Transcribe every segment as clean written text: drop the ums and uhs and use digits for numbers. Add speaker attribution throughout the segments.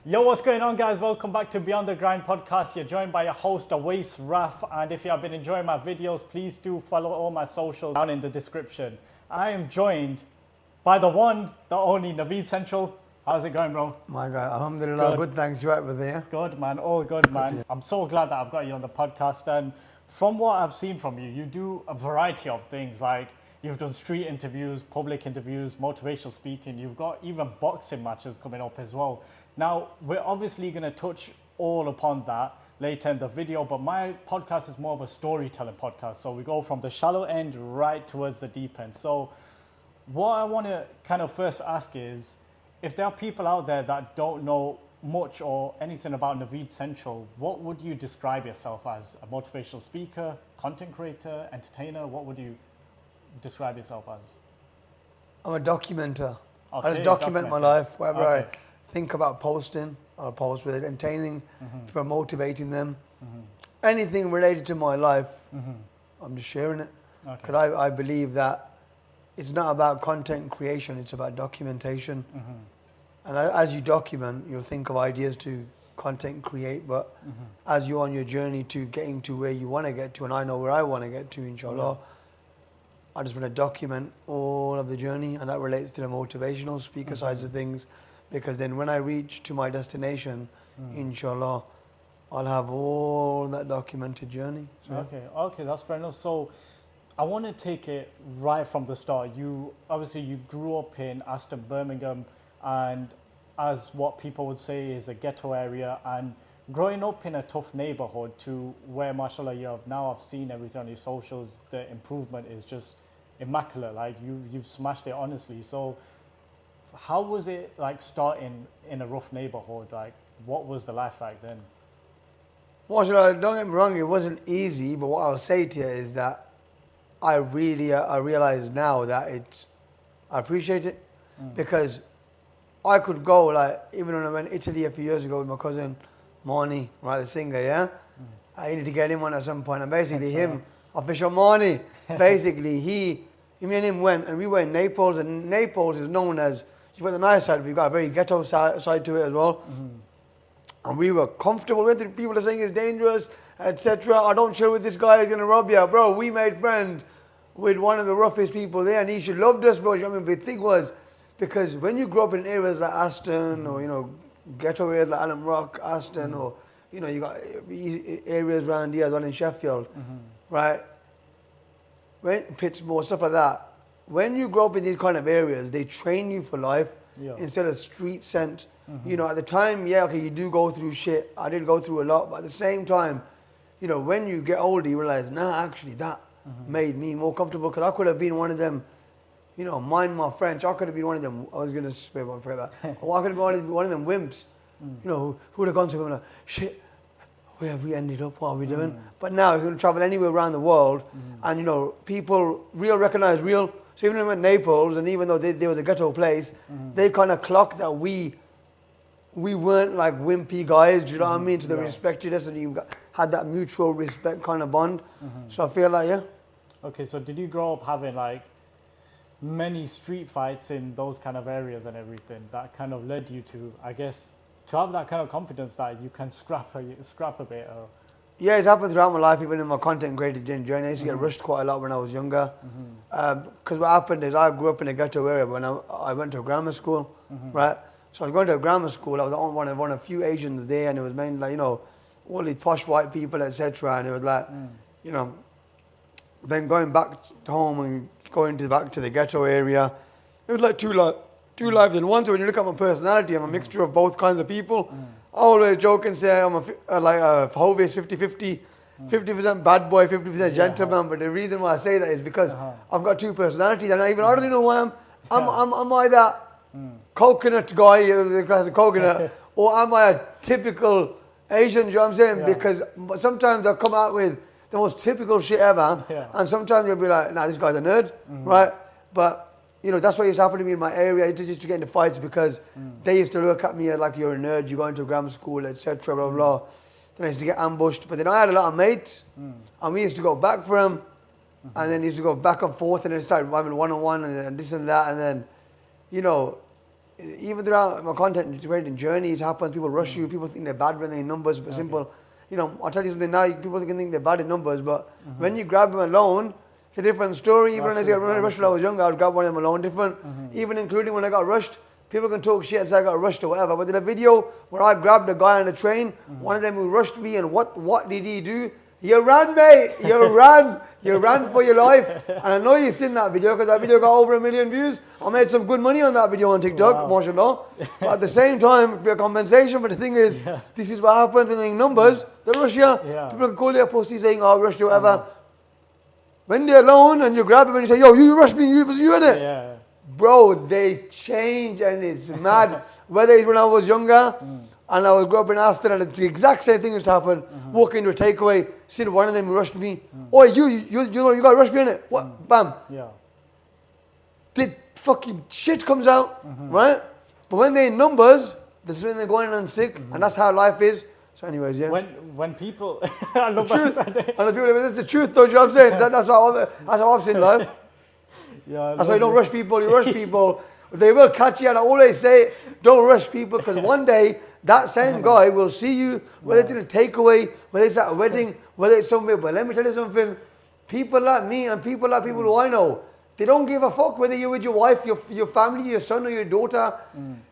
Speaker 1: Yo, what's going on, guys? Welcome back to Beyond the Grind podcast. You're joined by your host, Awais Raf. And if you have been enjoying my videos, please do follow all my socials down in the description. I am joined by the one, the only Naveed Central. How's it going, bro?
Speaker 2: My guy, alhamdulillah, good thanks, Dwight, with you.
Speaker 1: Good, man. All good, man. I'm so glad that I've got you on the podcast. And from what I've seen from you, you do a variety of things. Like, you've done street interviews, public interviews, motivational speaking. You've got even boxing matches coming up as well. Now, we're obviously going to touch all upon that later in the video, but my podcast is more of a storytelling podcast. So we go from the shallow end right towards the deep end. So what I want to kind of first ask is, if there are people out there that don't know much or anything about Naveed Central, what would you describe yourself as? A motivational speaker, content creator, entertainer? What would you describe yourself as?
Speaker 2: I'm a documenter.
Speaker 1: Okay,
Speaker 2: I just document my life. Whatever I think about posting, I'll post with it, entertaining, people motivating them. Anything related to my life, I'm just sharing it. Because I believe that it's not about content creation, it's about documentation. And as you document, you'll think of ideas to content create, but as you're on your journey to getting to where you want to get to, and I know where I want to get to, inshallah, I just want to document all of the journey, and that relates to the motivational speaker sides of things, because then when I reach to my destination, inshallah, I'll have all that documented journey. So,
Speaker 1: Okay, that's fair enough. So I want to take it right from the start. You grew up in Aston, Birmingham, and as what people would say is a ghetto area, and growing up in a tough neighborhood to where, mashallah, you have now, I've seen everything on your socials, the improvement is just immaculate. Like you've smashed it, honestly. So how was it like starting in a rough neighborhood? Like, what was the life like then?
Speaker 2: mashallah, don't get me wrong, it wasn't easy, but what I'll say to you is that I realize now that I appreciate it, because I could go, like, even when I went to Italy a few years ago with my cousin Marnie, right, the singer, yeah? I needed to get him on at some point, and basically official Marnie, basically me and him went, and we were in Naples, and Naples is known as, you've got the nice side, but you've got a very ghetto side to it as well. And we were comfortable with it. People are saying it's dangerous, etc. I don't chill with this guy, he's going to rob you. Bro, we made friends with one of the roughest people there, and he should loved us, bro. I mean, the thing was, because when you grow up in areas like Aston, or, ghetto areas like Allen Rock, Aston, or, you got areas around here as well in Sheffield, right? When Pittsmore, stuff like that. When you grow up in these kind of areas, they train you for life instead of street scent. At the time, you do go through shit. I did go through a lot, but at the same time, when you get older, you realize, actually, that made me more comfortable, because I could have been one of them, mind my French, I could have been one of them, I was going to swear, but I forgot that. Or I could have been one of them wimps, who would have gone to him like, shit, where have we ended up, what are we doing? But now you can travel anywhere around the world, and people recognize real. So even when we went to Naples, and even though there was a ghetto place, they kind of clocked that we weren't like wimpy guys, do you know what I mean? So they respected us, and you had that mutual respect kind of bond. So I feel like,
Speaker 1: Okay, so did you grow up having like many street fights in those kind of areas and everything that kind of led you to, I guess, to have that kind of confidence that you can scrap a bit? Or...
Speaker 2: Yeah, it's happened throughout my life, even in my content creating journey. I used to get rushed quite a lot when I was younger. Because what happened is I grew up in a ghetto area when I went to a grammar school, right? So I was going to a grammar school. I was one of a few Asians there, and it was mainly like, all these posh white people, etc. And it was like, then going back home and going back to the ghetto area, it was like two lives in one. So when you look at my personality, I'm a mixture of both kinds of people. I always joke and say I'm like a Hovis 50-50, 50% bad boy, 50% gentleman. But the reason why I say that is because I've got two personalities, and I don't even know who I am. Am I that coconut guy, the class of coconut, or am I a typical Asian? You know what I'm saying? Because sometimes I come out with the most typical shit ever, and sometimes you'll be like, this guy's a nerd, right? But that's what used to happen to me in my area. I used to get into fights because they used to look at me like, you're a nerd, you're going to grammar school, etc. Blah blah. Then I used to get ambushed. But then I had a lot of mates, and we used to go back for them, and then used to go back and forth, and then started having one-on-one and this and that, and then, even throughout my content creating journeys happens, people rush you, people think they're bad when they're in numbers, but simple. You know, I'll tell you something now, people can think they're bad in numbers, but when you grab them alone, it's a different story. Even when I rushed when I was younger, I would grab one of them alone, different. Even including when I got rushed, people can talk shit and say I got rushed or whatever, but in a video where I grabbed a guy on the train, one of them who rushed me, and what did he do? You ran, mate. You ran. You ran for your life. And I know you've seen that video because that video got over 1 million views. I made some good money on that video on TikTok, mashallah. But at the same time, for compensation, but the thing is, this is what happens when they're in numbers. They rush you. People can call you a pussy saying, oh, I rushed you, whatever. When they're alone and you grab them and you say, yo, you rushed me, you in it.
Speaker 1: Yeah.
Speaker 2: Bro, they change and it's mad. Whether it's when I was younger, and I would grow up in Aston, and it's the exact same thing used to happen. Walk into a takeaway, see one of them rushed me. Oh, you got to rush me in it. What? Bam.
Speaker 1: Yeah.
Speaker 2: The fucking shit comes out, right? But when they're in numbers, that's when they're going on sick, and that's how life is. So, anyways, yeah.
Speaker 1: When people, I love
Speaker 2: the truth. And the people, it's the truth, though. You know what I'm saying? That's how I've seen life.
Speaker 1: Yeah.
Speaker 2: That's why you don't rush people. You rush people. They will catch you, and I always say, don't rush people, because one day that same guy will see you, whether it's in a takeaway, whether it's at a wedding, whether it's somewhere. But let me tell you something, people like me and people like people who I know, they don't give a fuck whether you're with your wife, your family, your son or your daughter.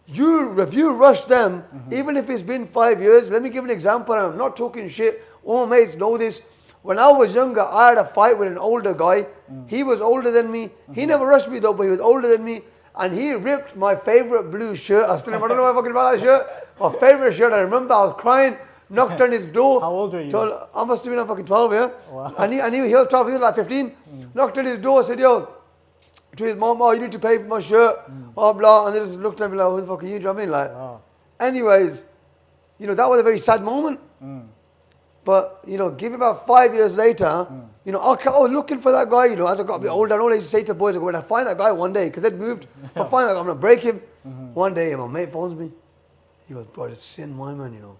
Speaker 2: If you rush them, even if it's been 5 years, let me give an example, and I'm not talking shit, all my mates know this. When I was younger, I had a fight with an older guy. He was older than me. He never rushed me though, but he was older than me. And he ripped my favorite blue shirt. I don't know why I'm talking about that shirt. My favorite shirt. I remember I was crying, knocked on his door.
Speaker 1: How old were you?
Speaker 2: I must have been fucking 12, yeah.
Speaker 1: Wow.
Speaker 2: And he was 12, he was like 15. Knocked on his door, said, yo, to his mom, oh, you need to pay for my shirt, blah, blah. And they just looked at me like, who the fuck are you? Do you know what I mean? Like, anyways, you know, that was a very sad moment. But, you know, give about 5 years later, you know, I was looking for that guy, you know, as I got a bit older, I always say to the boys, when I find that guy one day, because they'd moved, if I find that guy, I'm going to break him. One day, my mate phones me. He goes, bro, it's sin, my man, you know.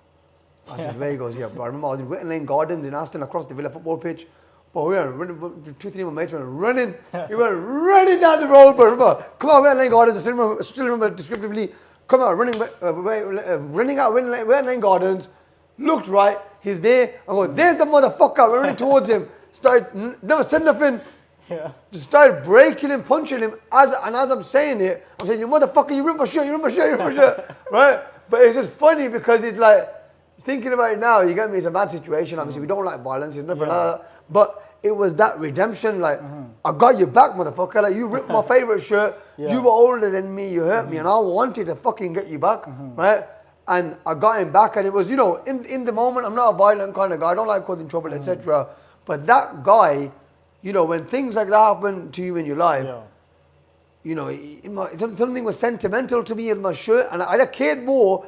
Speaker 2: I said, where? He goes, yeah, bro, I remember I was in Whitton Lane Gardens in Aston, across the Villa football pitch. But we were running, 2, 3 of my mates were running. We were running down the road, bro. Remember, come on, Whitton Lane Gardens, I still remember descriptively, come out, running out Whitton Lane Gardens, looked right, he's there. I go, there's the motherfucker. We're running towards him. Never said nothing.
Speaker 1: Yeah.
Speaker 2: Just started breaking him, punching him. As I'm saying it, I'm saying, you motherfucker, you ripped my shirt, you ripped my shirt, you ripped my shirt. Right? But it's just funny because it's like, thinking about it now, you get me, it's a bad situation. Obviously, we don't like violence, it's nothing like that. But it was that redemption, like, I got you back, motherfucker. Like, you ripped my favorite shirt, you were older than me, you hurt me, and I wanted to fucking get you back, right? And I got him back, and it was, you know, in the moment, I'm not a violent kind of guy. I don't like causing trouble, etc. But that guy, you know, when things like that happen to you in your life, you know, something was sentimental to me as my shirt, and I cared more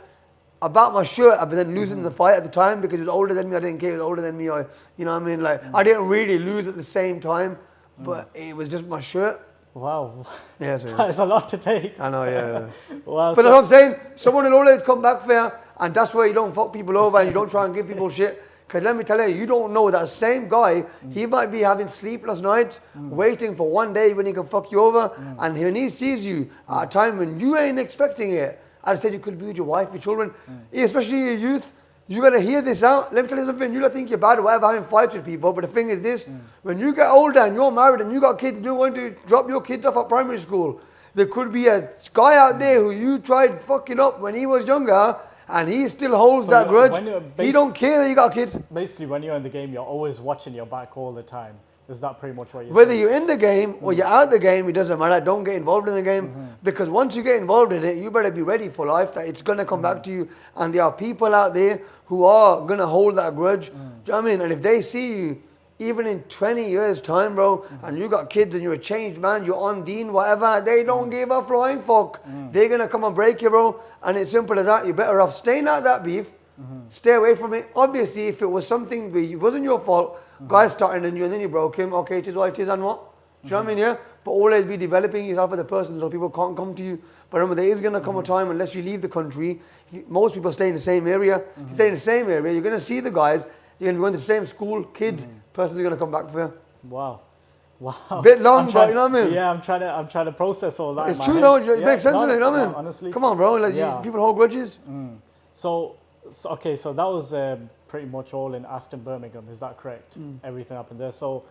Speaker 2: about my shirt other than losing the fight at the time because he was older than me. I didn't care. He was older than me. Or, you know what I mean? Like, I didn't really lose at the same time, but it was just my shirt.
Speaker 1: Wow.
Speaker 2: Yeah, so,
Speaker 1: That's a lot to take.
Speaker 2: I know, yeah.
Speaker 1: Wow.
Speaker 2: But that's what I'm saying. Someone will always come back for you, and that's why you don't fuck people over and you don't try and give people shit. Because let me tell you, you don't know that same guy, he might be having sleepless nights, waiting for one day when he can fuck you over. And when he sees you at a time when you ain't expecting it, I said you could be with your wife, your children, especially your youth, you got to hear this out. Let me tell you something, you don't think you're bad or whatever having fights with people, but the thing is this, when you get older and you're married and you got kids and you're going to drop your kids off at primary school, there could be a guy out there who you tried fucking up when he was younger, and he still holds that grudge. He don't care that you got a kid.
Speaker 1: Basically, when you're in the game, you're always watching your back all the time. Is that pretty much what you're
Speaker 2: Whether
Speaker 1: saying?
Speaker 2: you're in the game or you're out the game, it doesn't matter. Don't get involved in the game. Because once you get involved in it, you better be ready for life, that it's going to come back to you. And there are people out there who are going to hold that grudge. Do you know what I mean? And if they see you, even in 20 years' time, bro, and you got kids and you're a changed man, you're on Dean, whatever, they don't give a flying fuck. They're going to come and break you, bro. And it's simple as that. You're better off staying out that beef. Stay away from it. Obviously, if it was something where it wasn't your fault, guy starting on you and then you broke him, okay, it is what it is and what? Do you know what I mean? Yeah? But always be developing yourself as a person so people can't come to you. But remember, there is going to come a time, unless you leave the country, most people stay in the same area. If you stay in the same area, you're going to see the guys, you're going to be going to the same school, kids, person's going to come back for you.
Speaker 1: Wow. Wow.
Speaker 2: Bit long,
Speaker 1: I'm
Speaker 2: but
Speaker 1: trying-
Speaker 2: you know what I mean?
Speaker 1: Yeah, I'm trying to process all that.
Speaker 2: It's
Speaker 1: in my
Speaker 2: true
Speaker 1: head.
Speaker 2: though. It
Speaker 1: Yeah,
Speaker 2: makes sense,
Speaker 1: no,
Speaker 2: innit? You know what I
Speaker 1: no,
Speaker 2: mean?
Speaker 1: honestly.
Speaker 2: Come on, bro. Like
Speaker 1: Yeah.
Speaker 2: people hold grudges.
Speaker 1: So okay, so that was pretty much all in Aston, Birmingham. Is that correct? Everything happened there. So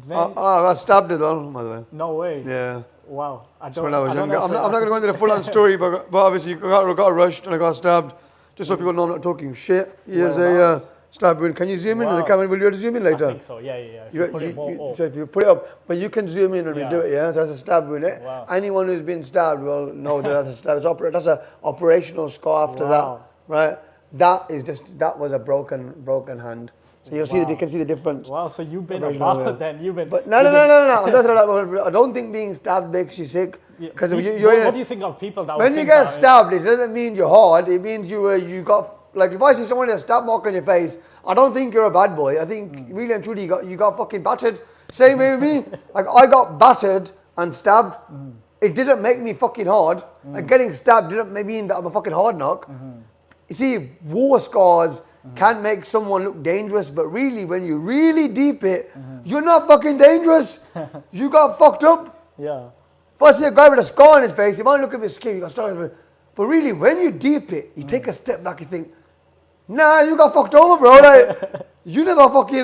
Speaker 1: then,
Speaker 2: I got stabbed as well, by the way.
Speaker 1: no way.
Speaker 2: Yeah.
Speaker 1: Wow. I
Speaker 2: So when I was
Speaker 1: don't
Speaker 2: younger,
Speaker 1: know if
Speaker 2: I'm
Speaker 1: you're
Speaker 2: not going to go
Speaker 1: allowed
Speaker 2: into the full-on story, but obviously got rushed and I got stabbed. Just so people know I'm not talking shit. Here's a
Speaker 1: Whereabouts?
Speaker 2: stab wound. Can you zoom in on the
Speaker 1: Wow.
Speaker 2: camera? Will you be able to zoom in
Speaker 1: I
Speaker 2: later?
Speaker 1: think so. Yeah. If you put it more up.
Speaker 2: So if you put it up, but you can zoom in when we
Speaker 1: Yeah.
Speaker 2: do it, yeah? That's a stab wound.
Speaker 1: Wow.
Speaker 2: Anyone who's been stabbed will know that that's a stab. That's an operational scar after
Speaker 1: Wow.
Speaker 2: that, right? That was a broken hand. So you'll see that you can see the difference.
Speaker 1: Wow. So you've been
Speaker 2: Original,
Speaker 1: about
Speaker 2: yeah.
Speaker 1: then. You've been.
Speaker 2: But no. I'm not saying that. I don't think being stabbed makes you sick. Because
Speaker 1: What do you think of people that
Speaker 2: when
Speaker 1: would
Speaker 2: you
Speaker 1: think
Speaker 2: get
Speaker 1: that?
Speaker 2: stabbed, it doesn't mean you're hard. It means you got, like, if I see someone with a stab mark on your face, I don't think you're a bad boy. I think really and truly you got fucking battered. Same way with me. Like, I got battered and stabbed. It didn't make me fucking hard. Like, getting stabbed didn't mean that I'm a fucking hard knock. You see, war scars can make someone look dangerous, but really, when you really deep it, you're not fucking dangerous. You got fucked up.
Speaker 1: Yeah.
Speaker 2: If I see a guy with a scar on his face, he might look at his skin, you got scars on his face. But really, when you deep it, you take a step back, you think, nah, you got fucked over, bro. Like, you never fucking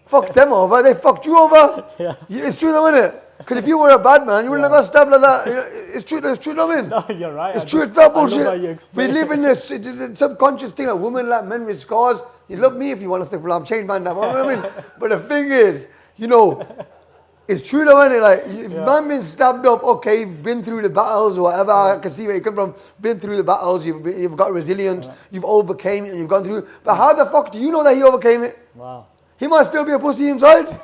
Speaker 2: fucked them over. They fucked you over.
Speaker 1: Yeah.
Speaker 2: It's true though, isn't it? Because if you were a bad man, you wouldn't have got stabbed like that. You know, it's true, you know what I mean?
Speaker 1: No, you're right.
Speaker 2: It's
Speaker 1: I
Speaker 2: true,
Speaker 1: just-
Speaker 2: it's not
Speaker 1: I love
Speaker 2: bullshit.
Speaker 1: how you
Speaker 2: We
Speaker 1: explain
Speaker 2: live
Speaker 1: it.
Speaker 2: in this subconscious thing, like women like men with scars. You love me if you want to stick for I'm changed man now. You know what I mean? But the thing is, you know, it's true though, isn't it? Like, if man been stabbed up, okay, you've been through the battles or whatever, I can see where you come from, been through the battles, you've got resilience, you've overcame it and you've gone through it. But how the fuck do you know that he overcame it?
Speaker 1: Wow.
Speaker 2: He might still be a pussy inside.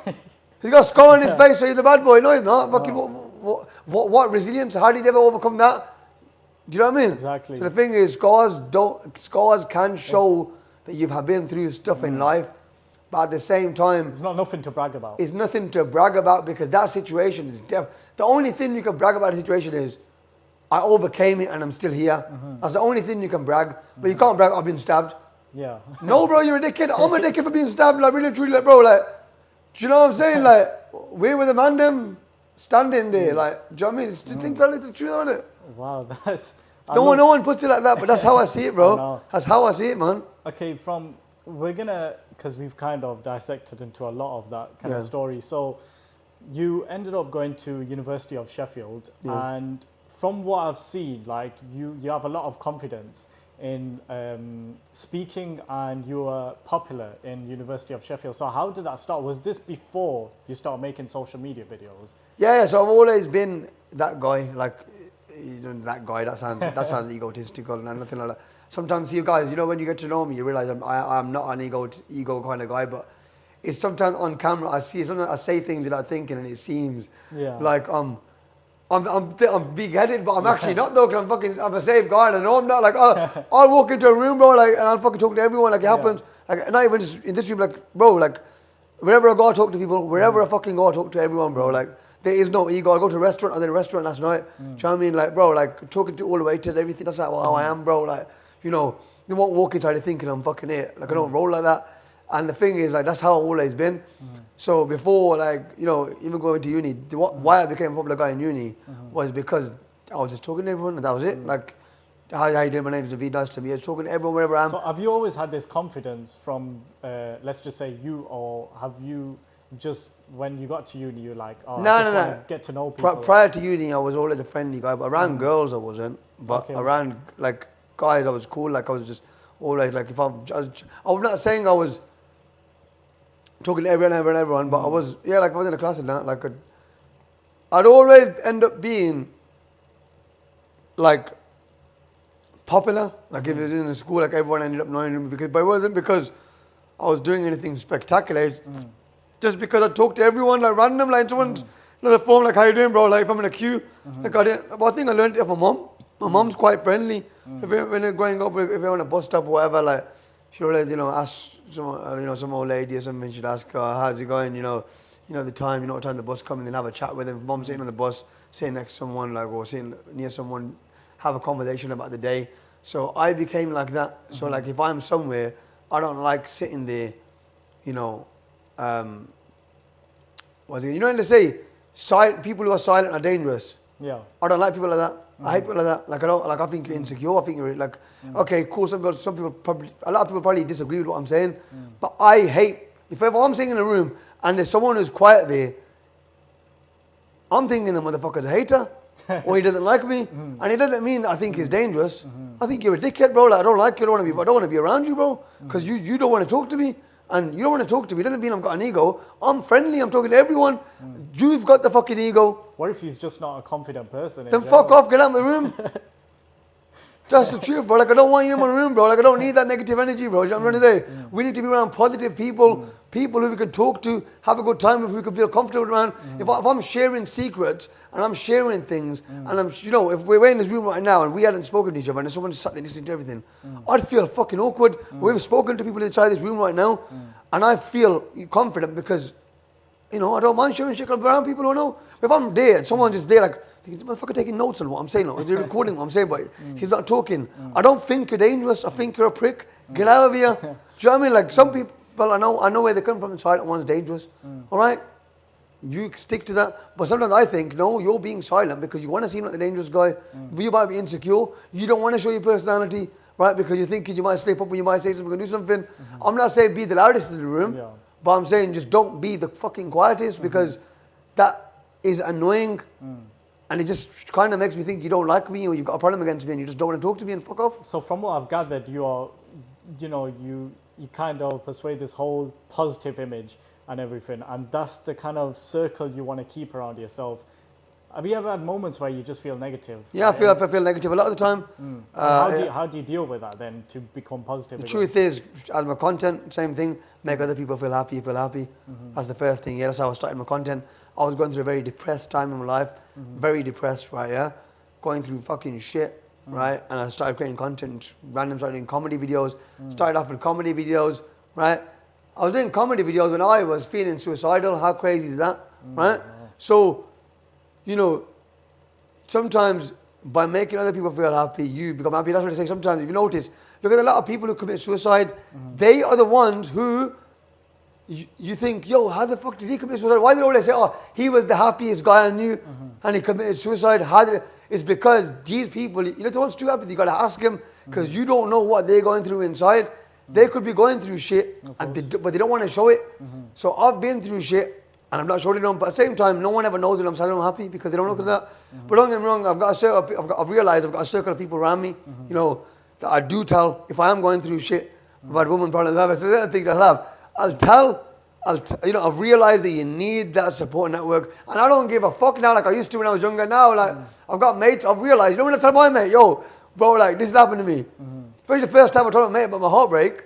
Speaker 2: He's got a scar on his face, so he's the bad boy. No, he's not. Fucking what resilience? How did he ever overcome that? Do you know what I mean?
Speaker 1: Exactly.
Speaker 2: So the thing is, scars can show that you've been through stuff in life, but at the same time,
Speaker 1: It's not nothing to brag about.
Speaker 2: it's nothing to brag about because that situation is the only thing you can brag about the situation is I overcame it and I'm still here. That's the only thing you can brag. But you can't brag, I've been stabbed.
Speaker 1: Yeah.
Speaker 2: No, bro, you're a dickhead. I'm a dickhead for being stabbed. Like, really, truly, like, bro, like, do you know what I'm saying? Like, where were the man them standing there? Like, do you know what I mean? It's things like the truth, isn't it?
Speaker 1: Wow. That's.
Speaker 2: No one puts it like that, but that's how I see it,
Speaker 1: I
Speaker 2: bro.
Speaker 1: know.
Speaker 2: That's how I see it, man.
Speaker 1: Okay, we're gonna, because we've kind of dissected into a lot of that kind
Speaker 2: Yeah.
Speaker 1: of story. So you ended up going to University of Sheffield,
Speaker 2: Yeah.
Speaker 1: and from what I've seen, like you have a lot of confidence in speaking, and you were popular in University of Sheffield. So how did that start? Was this before you started making social media videos?
Speaker 2: Yeah, so I've always been that guy, like, you know, that guy, that sounds egotistical and nothing like that. Sometimes you guys, you know, when you get to know me, you realize I'm not an ego kind of guy, but it's sometimes on camera, I say things without thinking and it seems like I'm big-headed, but I'm actually not though, because I'm a safe guy and I know I'm not. Like, I'll walk into a room, bro, like, and I'll fucking talk to everyone, like, it happens. Like, not even just in this room, like, bro, like, wherever I go, I talk to people. Wherever I fucking go, I talk to everyone, bro. Like, there is no ego. I go to a restaurant, I was in a restaurant last night. Do you know what I mean? Like, bro, like, talking to all the waiters, everything, that's like how I am, bro. Like, you know, they won't walk inside thinking I'm fucking it. Like, I don't roll like that. And the thing is, like, that's how I've always been. So before, like, you know, even going to uni, why I became a popular guy in uni was because I was just talking to everyone and that was it. Like, how you doing? My name is Naveed, nice to meet you. Just talking to everyone wherever I am.
Speaker 1: So have you always had this confidence from, let's just say you, or have you just, when you got to uni, you're like, oh, I just want to get to know people?
Speaker 2: Prior to uni, I was always a friendly guy, but around girls I wasn't. But around, like, guys, I was cool. Like, I was just always, like, if I'm not saying I was talking to everyone, but I was, like, I was in a class and that, like, I'd always end up being, like, popular. Like, if it was in the school, like, everyone ended up knowing me, but it wasn't because I was doing anything spectacular. It's just because I talked to everyone, like, random, like, someone's on the phone, like, how you doing, bro? Like, if I'm in a queue, like, but I think I learned it from my mom. My mom's quite friendly. When you're growing up, if you're on a bus stop or whatever, like, she'll always, you know, ask someone, you know, some old lady or something, she'd ask her, how's it going, you know the time, you know what time the bus coming, then have a chat with them. Mom's sitting on the bus, sitting next to someone, like, or sitting near someone, have a conversation about the day. So I became like that. So, like, if I'm somewhere, I don't like sitting there, you know, you know when they say, people who are silent are dangerous.
Speaker 1: Yeah.
Speaker 2: I don't like people like that. I hate people like that. Like I think you're insecure. I think you're like, okay, cool. Some people probably, a lot of people probably disagree with what I'm saying. But I hate, if I'm sitting in a room and there's someone who's quiet there, I'm thinking the motherfucker's a hater, or he doesn't like me, and it doesn't mean I think he's dangerous. I think you're a dickhead, bro. Like, I don't like you. I don't want to be around you, bro, because you don't want to talk to me, and you don't want to talk to me. It doesn't mean I've got an ego. I'm friendly. I'm talking to everyone. You've got the fucking ego.
Speaker 1: What if he's just not a confident person?
Speaker 2: Then fuck off. Get out of my room. That's the truth, bro. Like, I don't want you in my room, bro. Like, I don't need that negative energy, bro. You know what I'm trying to say? We need to be around positive people, people who we can talk to, have a good time, if we can feel comfortable around. If I'm sharing secrets and I'm sharing things, and I'm, if we're in this room right now and we hadn't spoken to each other and someone sat there listening to everything, I'd feel fucking awkward. We've spoken to people inside this room right now, and I feel confident because, I don't mind sharing shit around people who know. If I'm there and someone's just there, like, this motherfucker taking notes on what I'm saying, or they're recording what I'm saying, but he's not talking. I don't think you're dangerous. I think you're a prick. Get out of here. Do you know what I mean? Like, some people, I know where they come from inside, and one's dangerous. All right? You stick to that. But sometimes I think, no, you're being silent because you want to seem like the dangerous guy. You might be insecure. You don't want to show your personality, right? Because you're thinking you might slip up or you might say something or do something. I'm not saying be the loudest in the room, but I'm saying just don't be the fucking quietest, because that is annoying. And it just kind of makes me think you don't like me, or you've got a problem against me and you just don't want to talk to me, and fuck off.
Speaker 1: So from what I've gathered, you are, you kind of persuade this whole positive image and everything, and that's the kind of circle you want to keep around yourself. Have you ever had moments where you just feel negative?
Speaker 2: Yeah, I feel negative a lot of the time.
Speaker 1: How do you deal with that then to become positive?
Speaker 2: The truth is, as my content, same thing, make other people feel happy, That's the first thing. Yeah, that's how I started my content. I was going through a very depressed time in my life, very depressed, right, yeah? Going through fucking shit, right? And I started creating content, started doing comedy videos, started off with comedy videos, right? I was doing comedy videos when I was feeling suicidal. How crazy is that, right? So, sometimes by making other people feel happy, you become happy. That's what I say. Sometimes, if you notice, look at a lot of people who commit suicide. They are the ones who you think, yo, how the fuck did he commit suicide? Why did they always say, oh, he was the happiest guy I knew and he committed suicide? It's because these people, someone's too happy, you got to ask them, because you don't know what they're going through inside. They could be going through shit, but they don't want to show it. So I've been through shit, and I'm not showing them. But at the same time, no one ever knows that I'm sad and I'm happy, because they don't look at that. But don't get me wrong, I've realized I've got a circle of people around me, that I do tell if I am going through shit. I've had women problems, I've had certain things I have. I've realized that you need that support network, and I don't give a fuck now like I used to when I was younger. Now, like, I've got mates. I've realized, when I tell my mate, yo, bro, like, this happened to me. Especially the first time I told my mate about my heartbreak,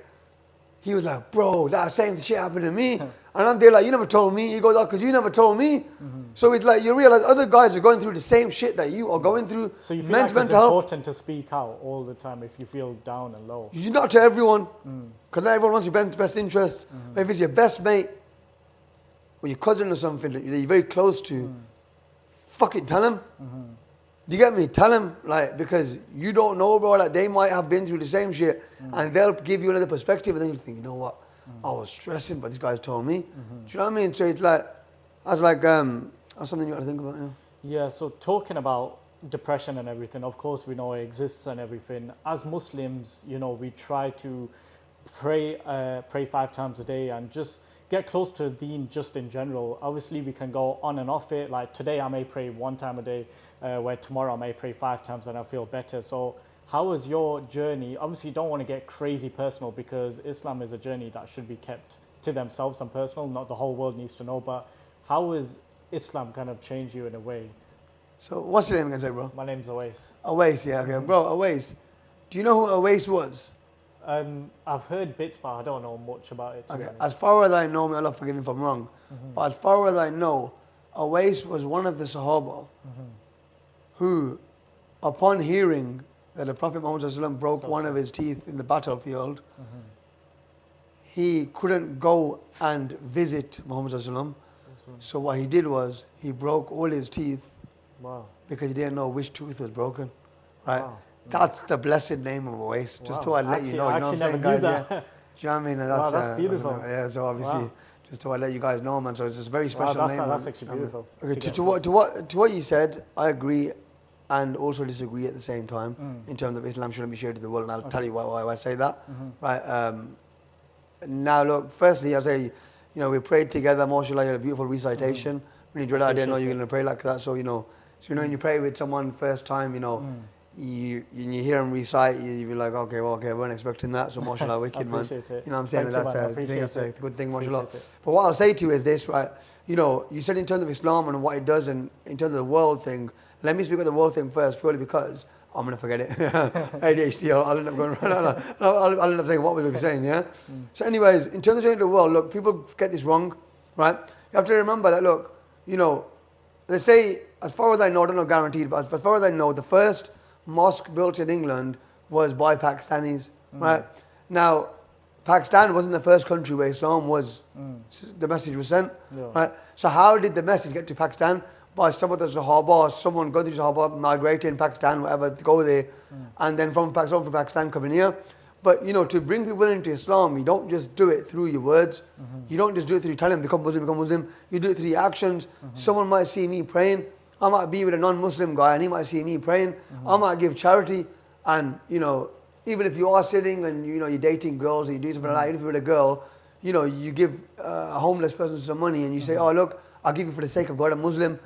Speaker 2: he was like, bro, that same shit happened to me. And I'm there like, you never told me. He goes, oh, because you never told me. So it's like, you realize other guys are going through the same shit that you are going through.
Speaker 1: So you feel like it's important to speak out all the time if you feel down and low.
Speaker 2: You're not to everyone, because not everyone wants your best interest. But if it's your best mate, or your cousin or something that you're very close to, fucking tell him. Do you get me? Tell him, like, because you don't know, bro, like, they might have been through the same shit, and they'll give you another perspective, and then you think, you know what, I was stressing, but this guy's told me. Do you know what I mean? So it's like, that's something you got to think about,
Speaker 1: Yeah, so talking about depression and everything, of course we know it exists and everything. As Muslims, we try to pray 5 times a day and just get close to Deen just in general. Obviously we can go on and off it. Like today I may pray 1 time a day, where tomorrow I may pray 5 times and I feel better. So how was your journey? Obviously you don't want to get crazy personal, because Islam is a journey that should be kept to themselves and personal, not the whole world needs to know. But how has Islam kind of changed you in a way?
Speaker 2: So what's your name again, bro?
Speaker 1: My name's Awais.
Speaker 2: Awais, yeah, okay. Bro, Awais, do you know who Awais was?
Speaker 1: I've heard bits, but I don't know much about it.
Speaker 2: Okay. As far as I know, may Allah forgive me if I'm wrong, but as far as I know, Awais was one of the Sahaba who, upon hearing that the Prophet Muhammad broke one of his teeth in the battlefield, he couldn't go and visit Muhammad. So what he did was, he broke all his teeth because he didn't know which tooth was broken, right? Wow. That's the blessed name of Awais. Just to let you know, you know what I'm saying, guys? Yeah. Do you know what I mean? And that's
Speaker 1: beautiful.
Speaker 2: Yeah, so obviously, just to let you guys know, man. So it's just a very special
Speaker 1: Wow,
Speaker 2: name.
Speaker 1: that's
Speaker 2: man.
Speaker 1: actually beautiful.
Speaker 2: Okay,
Speaker 1: to get
Speaker 2: to what you said, I agree, and also disagree at the same time. In terms of Islam shouldn't be shared to the world, and I'll tell you why I say that. Right. Now, look. Firstly, I say, we prayed together. MashaAllah, you had a beautiful recitation. Really enjoyed that. I didn't know you were going to pray like that. So when you pray with someone first time, you hear him recite, you be like, okay, I weren't expecting that. So MashaAllah, wicked man.
Speaker 1: It.
Speaker 2: You know what I'm saying?
Speaker 1: Thank
Speaker 2: That's
Speaker 1: you, man.
Speaker 2: a good thing, MashaAllah.
Speaker 1: Appreciate it.
Speaker 2: But what I'll say to you is this, right? You said in terms of Islam and what it does, and in terms of the world thing. Let me speak of the world thing first, purely because I'm gonna forget it. ADHD. I'll end up going. I'll end up saying what we were saying. Yeah. So, anyways, in terms of changing the world, look, people get this wrong, right? You have to remember that. Look, let's say, as far as I know, I don't know guaranteed, but as far as I know, the first mosque built in England was by Pakistanis, right? Now, Pakistan wasn't the first country where Islam was, the message was sent, right? So how did the message get to Pakistan? By some of the Sahaba, someone go to Sahaba, migrate in Pakistan, whatever, go there, and then from Pakistan coming here. But, to bring people into Islam, you don't just do it through your words. You don't just do it through telling them, become Muslim. You do it through your actions. Someone might see me praying. I might be with a non-Muslim guy and he might see me praying. I might give charity. And, even if you are sitting and, you're dating girls or you do something like that, even if you're with a girl, you give a homeless person some money and you say, oh, look, I'll give you for the sake of God, I'm Muslim.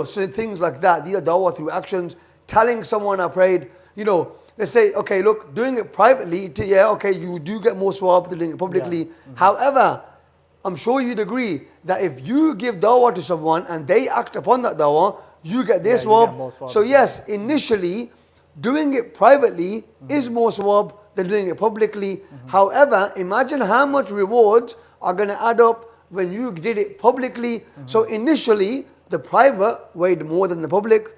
Speaker 2: So things like that. These are dawah through actions. Telling someone I prayed, let's say, okay, look, doing it privately, you do get more swab than doing it publicly. However, I'm sure you'd agree that if you give dawah to someone and they act upon that dawah, you get their swab. So yes, initially, doing it privately is more swab than doing it publicly. However, imagine how much rewards are going to add up when you did it publicly. So initially, the private weighed more than the public.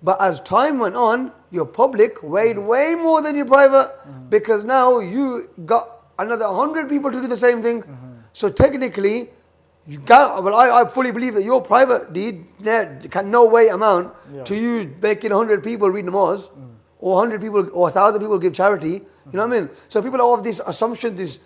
Speaker 2: But as time went on, your public weighed way more than your private, because now you got another 100 people to do the same thing. So technically, I fully believe that your private deed can no way amount to you making 100 people read namaz, or 100 people or 1,000 people give charity. You know what I mean? So people have this assumption, this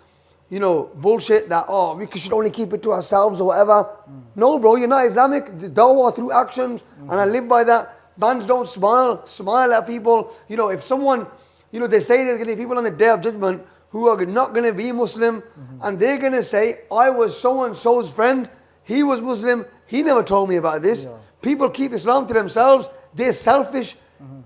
Speaker 2: bullshit that, we should only keep it to ourselves or whatever. No, bro, you're not Islamic. The dawah through actions, and I live by that. Bands don't smile at people. If someone, they say there's going to be people on the day of judgment who are not going to be Muslim, and they're going to say, I was so-and-so's friend, he was Muslim, he never told me about this. People keep Islam to themselves, they're selfish.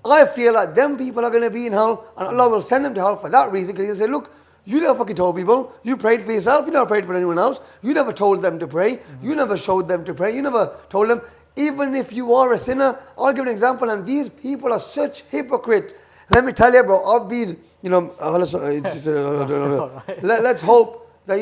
Speaker 2: I feel like them people are going to be in hell, and Allah will send them to hell for that reason, because He'll say, look, you never fucking told people. You prayed for yourself. You never prayed for anyone else. You never told them to pray. You never showed them to pray. You never told them. Even if you are a sinner, I'll give an example. And these people are such hypocrites. Let me tell you, bro. I've been, let's hope that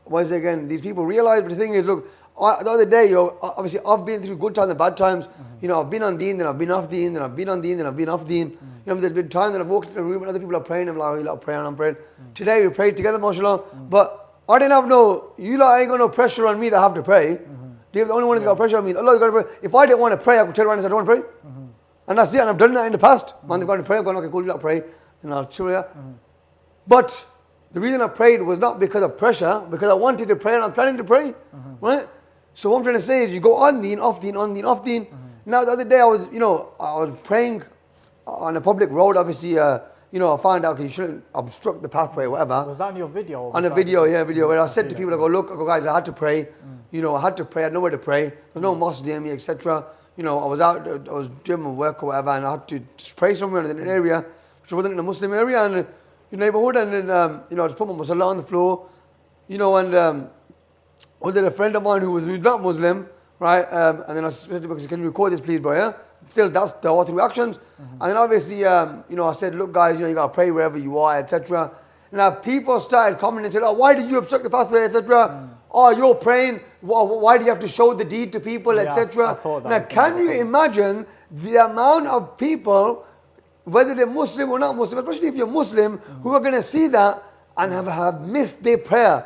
Speaker 2: what is it again? These people realize. But the thing is, look, the other day, obviously, I've been through good times and bad times. I've been on deen, then I've been off deen, then I've been on deen, then I've been off deen. There's been times that I've walked in a room and other people are praying. I'm like, oh, you lot praying, I'm praying. Today we prayed together, mashallah. But I didn't have you lot ain't got no pressure on me that I have to pray. You're the only one that's got pressure on me. Allah's got to pray. If I didn't want to pray, I could turn around and say, I don't want to pray. And that's it. And I've done that in the past. Man, they've gone to pray. I've gone, okay, cool, you lot pray. And I'll chill here. But the reason I prayed was not because of pressure, because I wanted to pray and I was planning to pray. Right? So what I'm trying to say is you go on deen, off deen, on deen, off deen. Now the other day I was praying on a public road, obviously, I found out you shouldn't obstruct the pathway or whatever.
Speaker 1: Was that on your video?
Speaker 2: On a video, where I said to people, I go, guys, I had to pray. I had to pray, I had nowhere to pray. There's no mosque near me, etc. I was out, I was doing my work or whatever, and I had to just pray somewhere in an area, which wasn't in a Muslim area, and in neighborhood, and then, I just put my musalla on the floor, and was there a friend of mine who's not Muslim, right? And then I said to him, can you record this please, bro, yeah? Still, that's dawah through actions. And then obviously, I said, look guys, you got to pray wherever you are, etc. Now people started commenting and said, oh, why did you obstruct the pathway, etc. Oh, you're praying, why do you have to show the deed to people, etc. Now, can you imagine the amount of people, whether they're Muslim or not Muslim, especially if you're Muslim, who are going to see that and have missed their prayer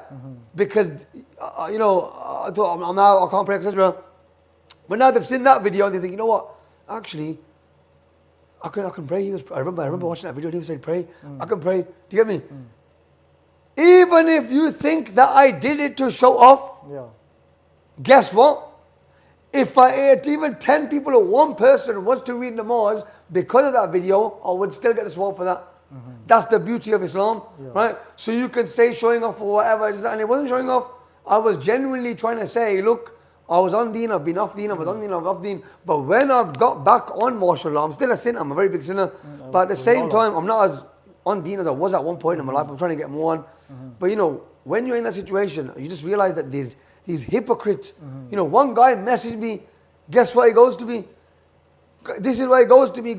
Speaker 2: because, I thought, I can't pray, etc. But now they've seen that video and they think, you know what? Actually, I can pray. I remember watching that video and he said, pray. I can pray. Do you get me? Even if you think that I did it to show off,
Speaker 1: Yeah.
Speaker 2: guess what? If I ate even 10 people or one person wants to read namaz because of that video, I would still get the swab for that. That's the beauty of Islam, right? So you can say showing off or whatever, and it wasn't showing off. I was genuinely trying to say, look, I was on deen, I've been off deen, I was on deen, I've off deen. But when I've got back on martial law, I'm still a sinner, I'm a very big sinner. But at the same time, I'm not as on deen as I was at one point in my life. I'm trying to get more on. But you know, when you're in that situation, you just realize that these hypocrites, you know, one guy messaged me, guess what he goes to me? This is what he goes to me,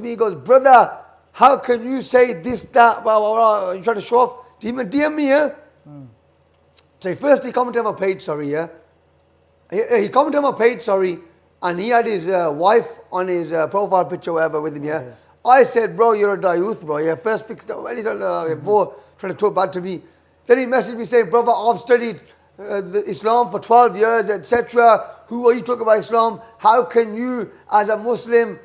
Speaker 2: he goes, brother, how can you say this, that, blah, blah, blah, you try to show off? Do you even DM me, yeah? So first he commented on my page, sorry, yeah? He commented on my page, sorry, and he had his wife on his profile picture, whatever, with him, yeah? I said, bro, you're a dayuth, bro, yeah? First fixed up, before trying to talk bad to me. Then he messaged me saying, brother, I've studied Islam for 12 years, etc. Who are you talking about Islam? How can you, as a Muslim,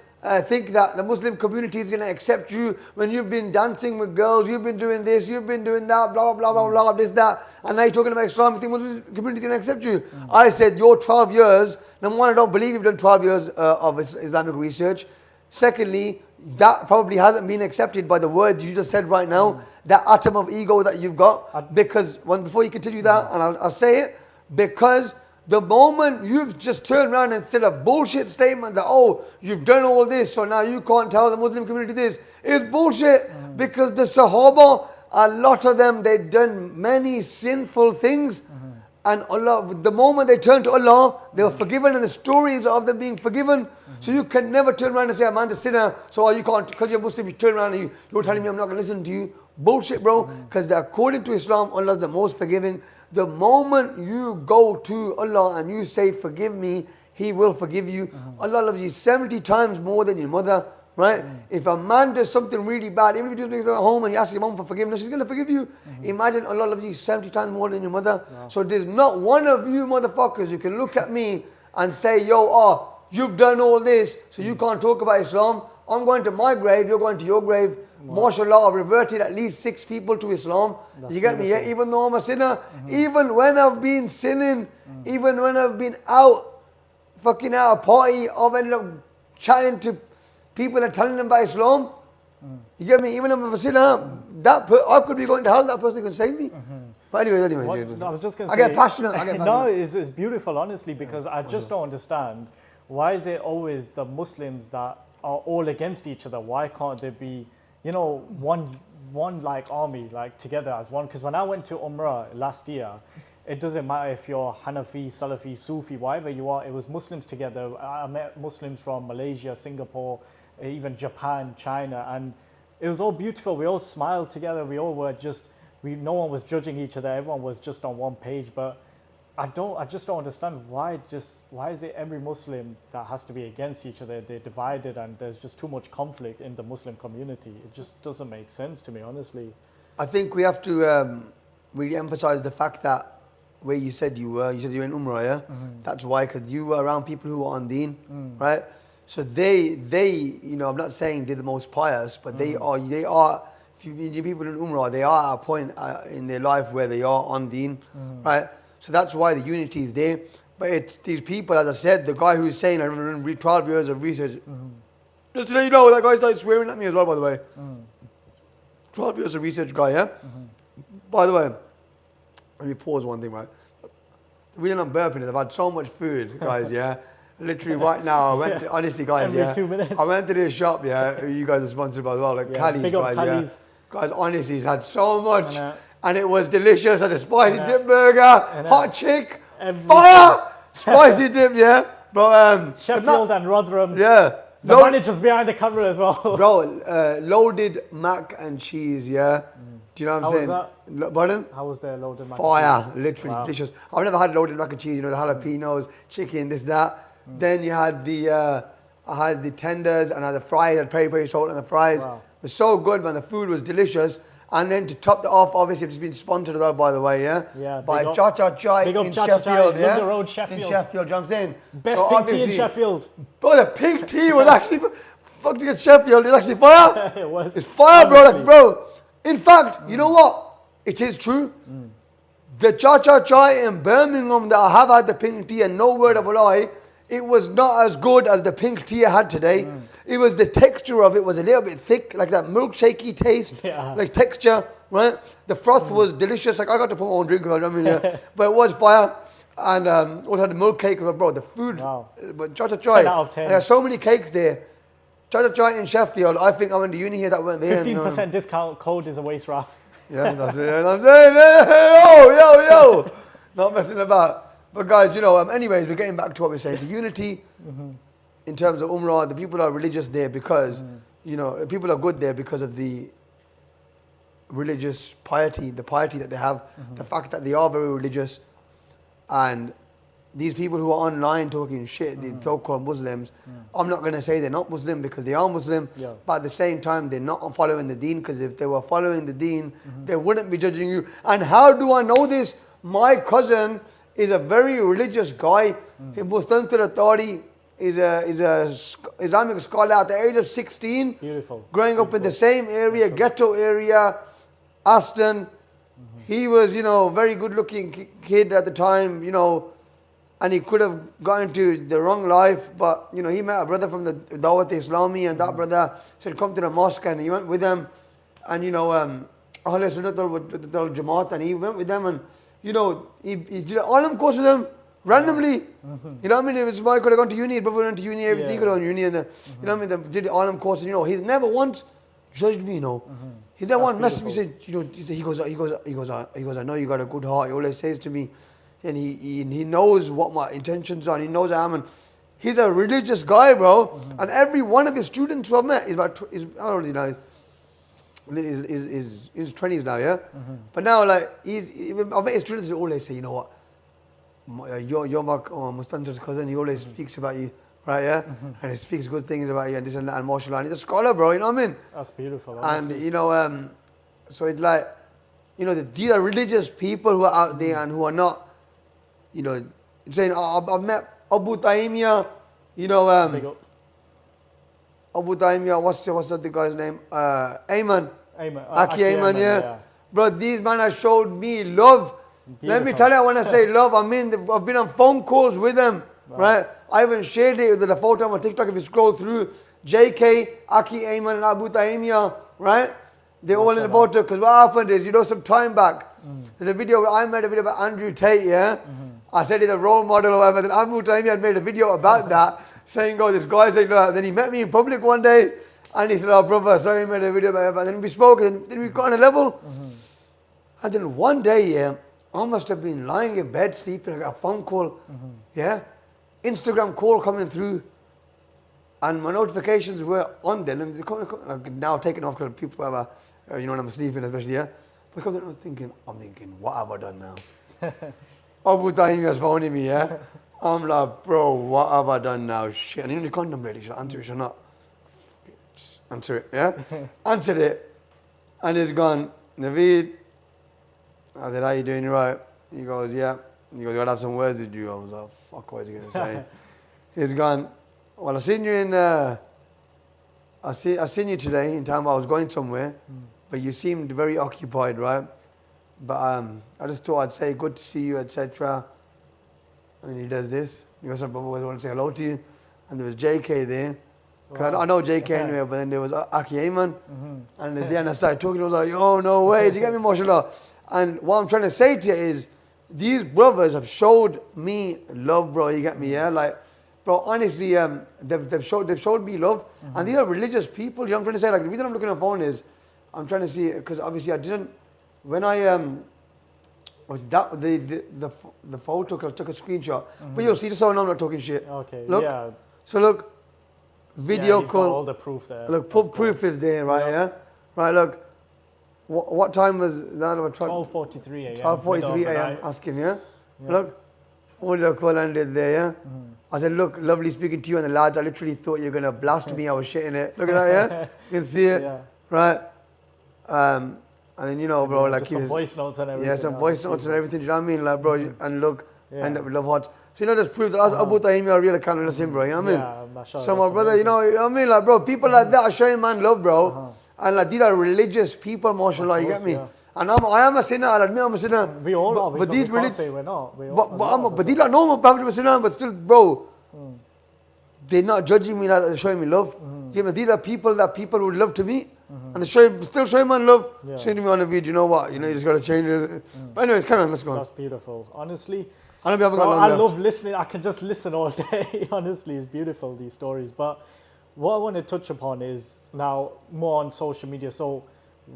Speaker 2: think that the Muslim community is going to accept you when you've been dancing with girls, you've been doing this, you've been doing that, blah, blah, blah, blah, blah, this, that, and now you're talking about Islam, you think the Muslim community is going to accept you? I said, your 12 years, number one, I don't believe you've done 12 years of Islamic research. Secondly, that probably hasn't been accepted by the words you just said right now, that atom of ego that you've got, because, before you continue that, and I'll say it, because the moment you've just turned around and said a bullshit statement that, oh, you've done all this, so now you can't tell the Muslim community this, is bullshit. Because the Sahaba, a lot of them, they'd done many sinful things. And Allah, the moment they turned to Allah, they were forgiven, and the stories of them being forgiven. So you can never turn around and say, a man's a sinner, so you can't, because you're Muslim, you turn around and you're telling me I'm not going to listen to you. Bullshit, bro. Because according to Islam, Allah is the most forgiving. The moment you go to Allah and you say, forgive me, He will forgive you. Allah loves you 70 times more than your mother, right? If a man does something really bad, even if he does things at home and you ask your mom for forgiveness, she's going to forgive you. Imagine Allah loves you 70 times more than your mother. So there's not one of you motherfuckers who can look at me and say, yo, you've done all this, so you can't talk about Islam. I'm going to my grave, you're going to your grave. MashaAllah, I've reverted at least 6 people to Islam. You get me? Yeah? Even though I'm a sinner, even when I've been sinning, even when I've been out, fucking out a party, I've ended up chatting to people and telling them about Islam. You get me? Even if I'm a sinner, I could be going to hell, that person can save me. But anyway, dude,
Speaker 1: I was just going to
Speaker 2: I
Speaker 1: say,
Speaker 2: get passionate.
Speaker 1: No, it's beautiful, honestly, because I just don't understand. Why is it always the Muslims that are all against each other? Why can't there be, you know, one like army, like together as one? Because when I went to Umrah last year, it doesn't matter if you're Hanafi, Salafi, Sufi, whatever you are, it was Muslims together. I met Muslims from Malaysia, Singapore, even Japan, China, and it was all beautiful. We all smiled together. We all were just, no one was judging each other. Everyone was just on one page. But I just don't understand why is it every Muslim that has to be against each other? They're divided, and there's just too much conflict in the Muslim community. It just doesn't make sense to me, honestly.
Speaker 2: I think we have to really emphasize the fact that where you said you were in Umrah, yeah? That's why, because you were around people who were on deen, right? So they, you know, I'm not saying they're the most pious, but they are, if you people in Umrah, they are at a point in their life where they are on deen, right? So that's why the unity is there. But it's these people, as I said, the guy who's saying, I remember 12 years of research. Just to let you know, that guy started swearing at me as well, by the way. 12 years of research guy, yeah? By the way, let me pause one thing, right? The reason I'm burping is I've had so much food, guys, yeah? Literally right now, I went to, honestly, guys,
Speaker 1: Every 2 minutes.
Speaker 2: I went to this shop, yeah, who you guys are sponsored by as well, like Cali's,
Speaker 1: big up
Speaker 2: guys,
Speaker 1: Cali's.
Speaker 2: yeah. Guys, honestly, it's had so much. And it was delicious. Had a spicy dip burger, hot chick, fire, spicy dip, yeah. But
Speaker 1: Sheffield and Rotherham.
Speaker 2: Yeah.
Speaker 1: The manager's behind the camera as well.
Speaker 2: Bro, loaded mac and cheese, yeah. Do you know what I'm saying?
Speaker 1: Was that?
Speaker 2: Pardon?
Speaker 1: How was their loaded mac
Speaker 2: Fire,
Speaker 1: and cheese?
Speaker 2: literally delicious. I've never had loaded mac and cheese. You know, the jalapenos, chicken, this, that. Then you had I had the tenders and I had the fries. I had peri salt on the fries. It was so good, man. The food was delicious. And then to top that off, obviously it's been sponsored as well, by the way, yeah?
Speaker 1: Yeah.
Speaker 2: By Cha Cha Chai in Sheffield, yeah?
Speaker 1: London Road, Sheffield.
Speaker 2: In Sheffield, you know what I'm saying?
Speaker 1: Best pink tea in Sheffield.
Speaker 2: Bro, the pink tea was actually, fuck to get Sheffield, it's actually fire.
Speaker 1: It was.
Speaker 2: It's fire, bro, like, bro. In fact, you know what? it is true. The cha-cha-cha in Birmingham that I have had the pink tea, and no word of a lie, it was not as good as the pink tea I had today. It was the texture of it was a little bit thick, like that milkshakey taste, like texture, right? The froth was delicious. Like I got to put my own drink, but it was fire. And also had the milk cake, bro. The food, but cha-cha-cha.
Speaker 1: 10 out of 10.
Speaker 2: And there's so many cakes there. Cha-cha-cha in Sheffield. I think I went to uni here that went there.
Speaker 1: 15% discount code is a waste, Raf.
Speaker 2: Yeah, that's it. I'm saying, hey, yo. Not messing about. But guys, anyways, we're getting back to what we're saying. The unity in terms of Umrah, the people are religious there because, people are good there because of the religious piety, the piety that they have, the fact that they are very religious. And these people who are online talking shit, the so-called Muslims, I'm not going to say they're not Muslim because they are Muslim, but at the same time, they're not following the deen, because if they were following the deen, they wouldn't be judging you. And how do I know this? My cousin is a very religious guy. He was done to the authority. Is a Islamic scholar at the age of 16.
Speaker 1: Beautiful.
Speaker 2: Growing up in the same area, ghetto area, Aston. He was, very good-looking kid at the time, and he could have gone into the wrong life, but, he met a brother from the Dawat Islami, and that brother said, come to the mosque, and he went with them, and, Ahl Sunnat wal Jamaat, and he went with them, and, he did all them course with them, randomly. You know what I mean? If his boy could have gone to uni, his brother went to uni, everything he could have gone to uni, and you know what I mean? They did all them courses, he's never once judged me, He never once messaged me, said, he goes, I know you got a good heart. He always says to me, and he knows what my intentions are, and he knows I am, and he's a religious guy, bro. And every one of his students who I've met is how old is he now? He's in his 20s now, yeah? But now, like, I've met his students who always say, you know what? You're my Mustanjar's cousin, he always speaks about you, right, yeah? And he speaks good things about you and this and that, and mashallah, and he's a scholar, bro, you know what I mean?
Speaker 1: That's beautiful.
Speaker 2: Honestly. And, so it's like, these are religious people who are out there and who are not, saying, I've met Abu Taimiyah,
Speaker 1: Big up.
Speaker 2: Abu Taimiyah, what's the guy's name? Ayman. Aki Ayman,
Speaker 1: yeah.
Speaker 2: yeah. Bro, these men have showed me love. Beautiful. Let me tell you, when I say love, I mean, I've been on phone calls with them, right? I even shared it with the photo on my TikTok. If you scroll through, JK, Aki Ayman, and Abu Taimiyah, right? They're all in the photo, because what happened is, some time back, there's a video, I made a video about Andrew Tate, yeah? I said he's a role model or whatever, then Abu Taimiyah had made a video about that, saying, this guy said, then he met me in public one day, and he said, brother, sorry, I made a video about it, and then we spoke, and then we got on a level, and then one day, yeah, I must have been lying in bed sleeping. I got a phone call, yeah, Instagram call coming through, and my notifications were on then, and they're now taken off because people have when I'm sleeping, especially, yeah. Because I'm thinking, what have I done now? Abu Taimiyah's phoning me, yeah. I'm like, bro, what have I done now? Shit, and the condom lady, should I answer it or not? Just answer it, yeah. Answered it, and he's gone, Naveed. I said, how you doing? You right? He goes, yeah. He goes, I gotta have some words with you. I was like, fuck, what is he gonna say? He's gone, well, I seen you in, I seen you today in time I was going somewhere, but you seemed very occupied, right? But I just thought I'd say good to see you, etc. And he does this. He goes, brother, I want to say hello to you. And there was JK there. Cause I know JK anyway, but then there was Aki Ayman. And then I started talking, I was like, oh, no way, did you get me, mashallah? And what I'm trying to say to you is, these brothers have showed me love, bro, you get me, yeah? Like, bro, honestly, they've showed me love. And these are religious people, you know what I'm trying to say? Like, the reason I'm looking at the phone is, I'm trying to see, because obviously I didn't, when I, the photo, I took a screenshot. But you'll see, just so I know I'm not talking shit.
Speaker 1: Okay,
Speaker 2: look,
Speaker 1: yeah.
Speaker 2: So look, video
Speaker 1: he's
Speaker 2: call.
Speaker 1: got all the proof there.
Speaker 2: Look, proof is there, right, yeah? Right, look. What time was that?
Speaker 1: 12:43 a.m.
Speaker 2: 12:43 a.m. Ask him, yeah? Look, audio call ended there, yeah? I said, look, lovely speaking to you and the lads. I literally thought you were going to blast me. I was shitting it. Look at that, yeah? You can see it, right? And then, bro, like...
Speaker 1: Just some voice notes and everything.
Speaker 2: Yeah, some voice notes and everything, you know what I mean? Like, bro, and look, end up with love hearts. So, this proves that Abu Taimiyah, a real account of him, bro, you know what I mean?
Speaker 1: Yeah, mashallah.
Speaker 2: So, my brother, you know what I mean? Like, bro, people like that are showing man love, bro. And like, these are religious people, mashallah, you get me? And I am a sinner. I'll admit I'm a sinner.
Speaker 1: We all are.
Speaker 2: But
Speaker 1: we
Speaker 2: these
Speaker 1: can't say we're not.
Speaker 2: but these are normal. I'm a sinner. But still, bro, they're not judging me like that. They're showing me love. You know, these are people that people would love to meet, and they're still showing me love.
Speaker 1: Yeah.
Speaker 2: Saying to me on a video, you know what? You know, you just got to change it. But anyways, come on, let's go on.
Speaker 1: That's beautiful. Honestly,
Speaker 2: I know we haven't got
Speaker 1: bro,
Speaker 2: long
Speaker 1: I
Speaker 2: left.
Speaker 1: love listening. I can just listen all day. Honestly, it's beautiful, these stories. But what I want to touch upon is now more on social media. So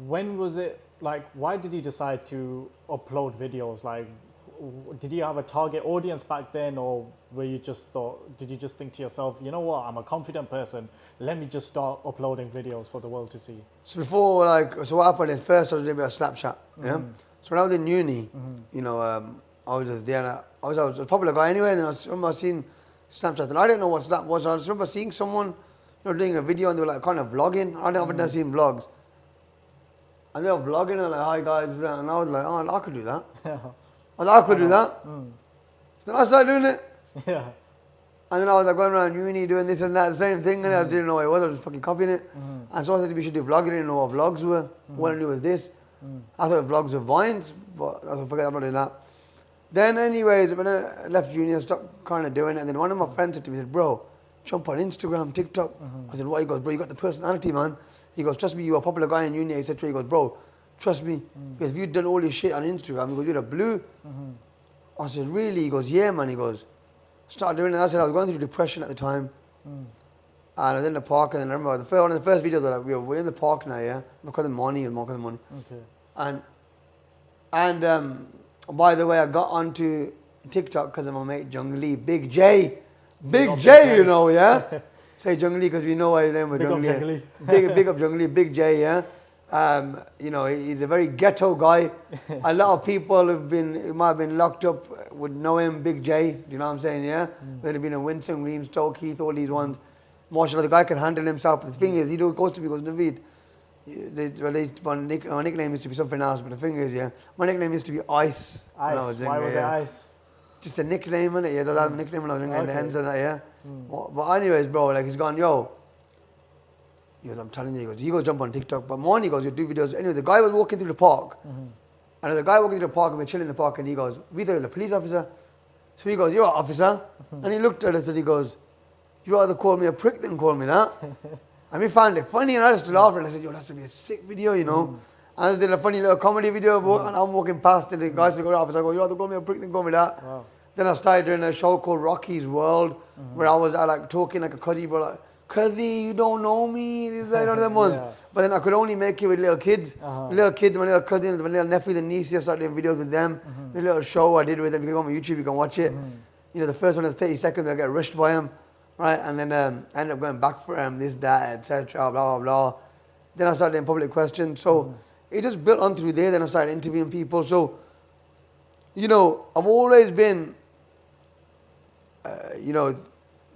Speaker 1: when was it, like, why did you decide to upload videos? Like, did you have a target audience back then, or did you just think to yourself, you know what, I'm a confident person, let me just start uploading videos for the world to see?
Speaker 2: So before, so what happened is first I was doing a Snapchat, yeah? So when I was in uni, you know, I was just there, and I was a popular guy anyway, and then I remember seeing Snapchat, and I didn't know what Snap was, I just remember seeing someone, you know, doing a video, and they were like kind of vlogging. I've never seen vlogs. And they were vlogging, and like, hi guys, and I was like, oh, I could do that. And I could do that. So then I started doing it.
Speaker 1: Yeah.
Speaker 2: And then I was like going around uni doing this and that, same thing, and I didn't know what it was, I was just fucking copying it. And so I said we should do vlogging, I didn't know what vlogs were. What I knew was this. I thought vlogs were vines, but I forget I'm not doing that. Then anyways, when I left uni, I stopped kind of doing it, and then one of my friends said to me, he said, bro, jump on Instagram, TikTok. I said, what? He goes, bro, you got the personality, man. He goes, trust me, you're a popular guy in uni, etc. He goes, bro, trust me. Because if you've done all this shit on Instagram, he goes, you're a blue. I said, really? He goes, yeah, man. He goes, start doing it. I said, I was going through depression at the time. And I was in the park, and then I remember one of the first videos, like, we're in the park now, yeah? My cousin Moni and my cousin Moni. Okay. And by the way, I got onto TikTok because of my mate Jungli, Big J. Big J, you know, yeah? Say Jungli because we know his name was Jungli. Big up Jungli, Big J, yeah? You know, he's a very ghetto guy. A lot of people who might have been locked up would know him, Big J. Do you know what I'm saying? Yeah. Whether it been in Winston, Green, Stoke, Heath, all these ones. Mashallah, the guy can handle himself. But the thing is, he goes to me, goes, Naveed. My nickname used to be something else, but the thing is, yeah, my nickname used to be Ice.
Speaker 1: Why was it Ice?
Speaker 2: Just a nickname, innit? Yeah, that's a nickname when I was in the ends of that, yeah. But anyways, bro, like he's gone, yo. He goes, I'm telling you, he goes jump on TikTok. But Morning, he goes, you do videos. Anyway, the guy was walking through the park. And there's a guy walking through the park, and we're chilling in the park, and he goes, we thought he was a police officer. So he goes, you're an officer. And he looked at us and he goes, you'd rather call me a prick than call me that. And we found it funny, and I just laughed, and I said, yo, that's going to be a sick video, you know. And I just did a funny little comedy video, and I'm walking past, and the guy said, officer, I go, you'd rather call me a prick than call me that. Wow. Then I started doing a show called Rocky's World, where I was like talking like a cuzzy, bro, like, cuzzy, you don't know me, this, that, one of them ones. But then I could only make it with little kids. Little kids, my little cousins, my little nephews and nieces, I started doing videos with them. The little show I did with them, you can go on my YouTube, you can watch it. You know, the first one is 30 seconds, I get rushed by him, right? And then I ended up going back for him, this, that, etc., blah, blah, blah. Then I started doing public questions. So it just built on through there. Then I started interviewing people. So, you know, I've always been, you know,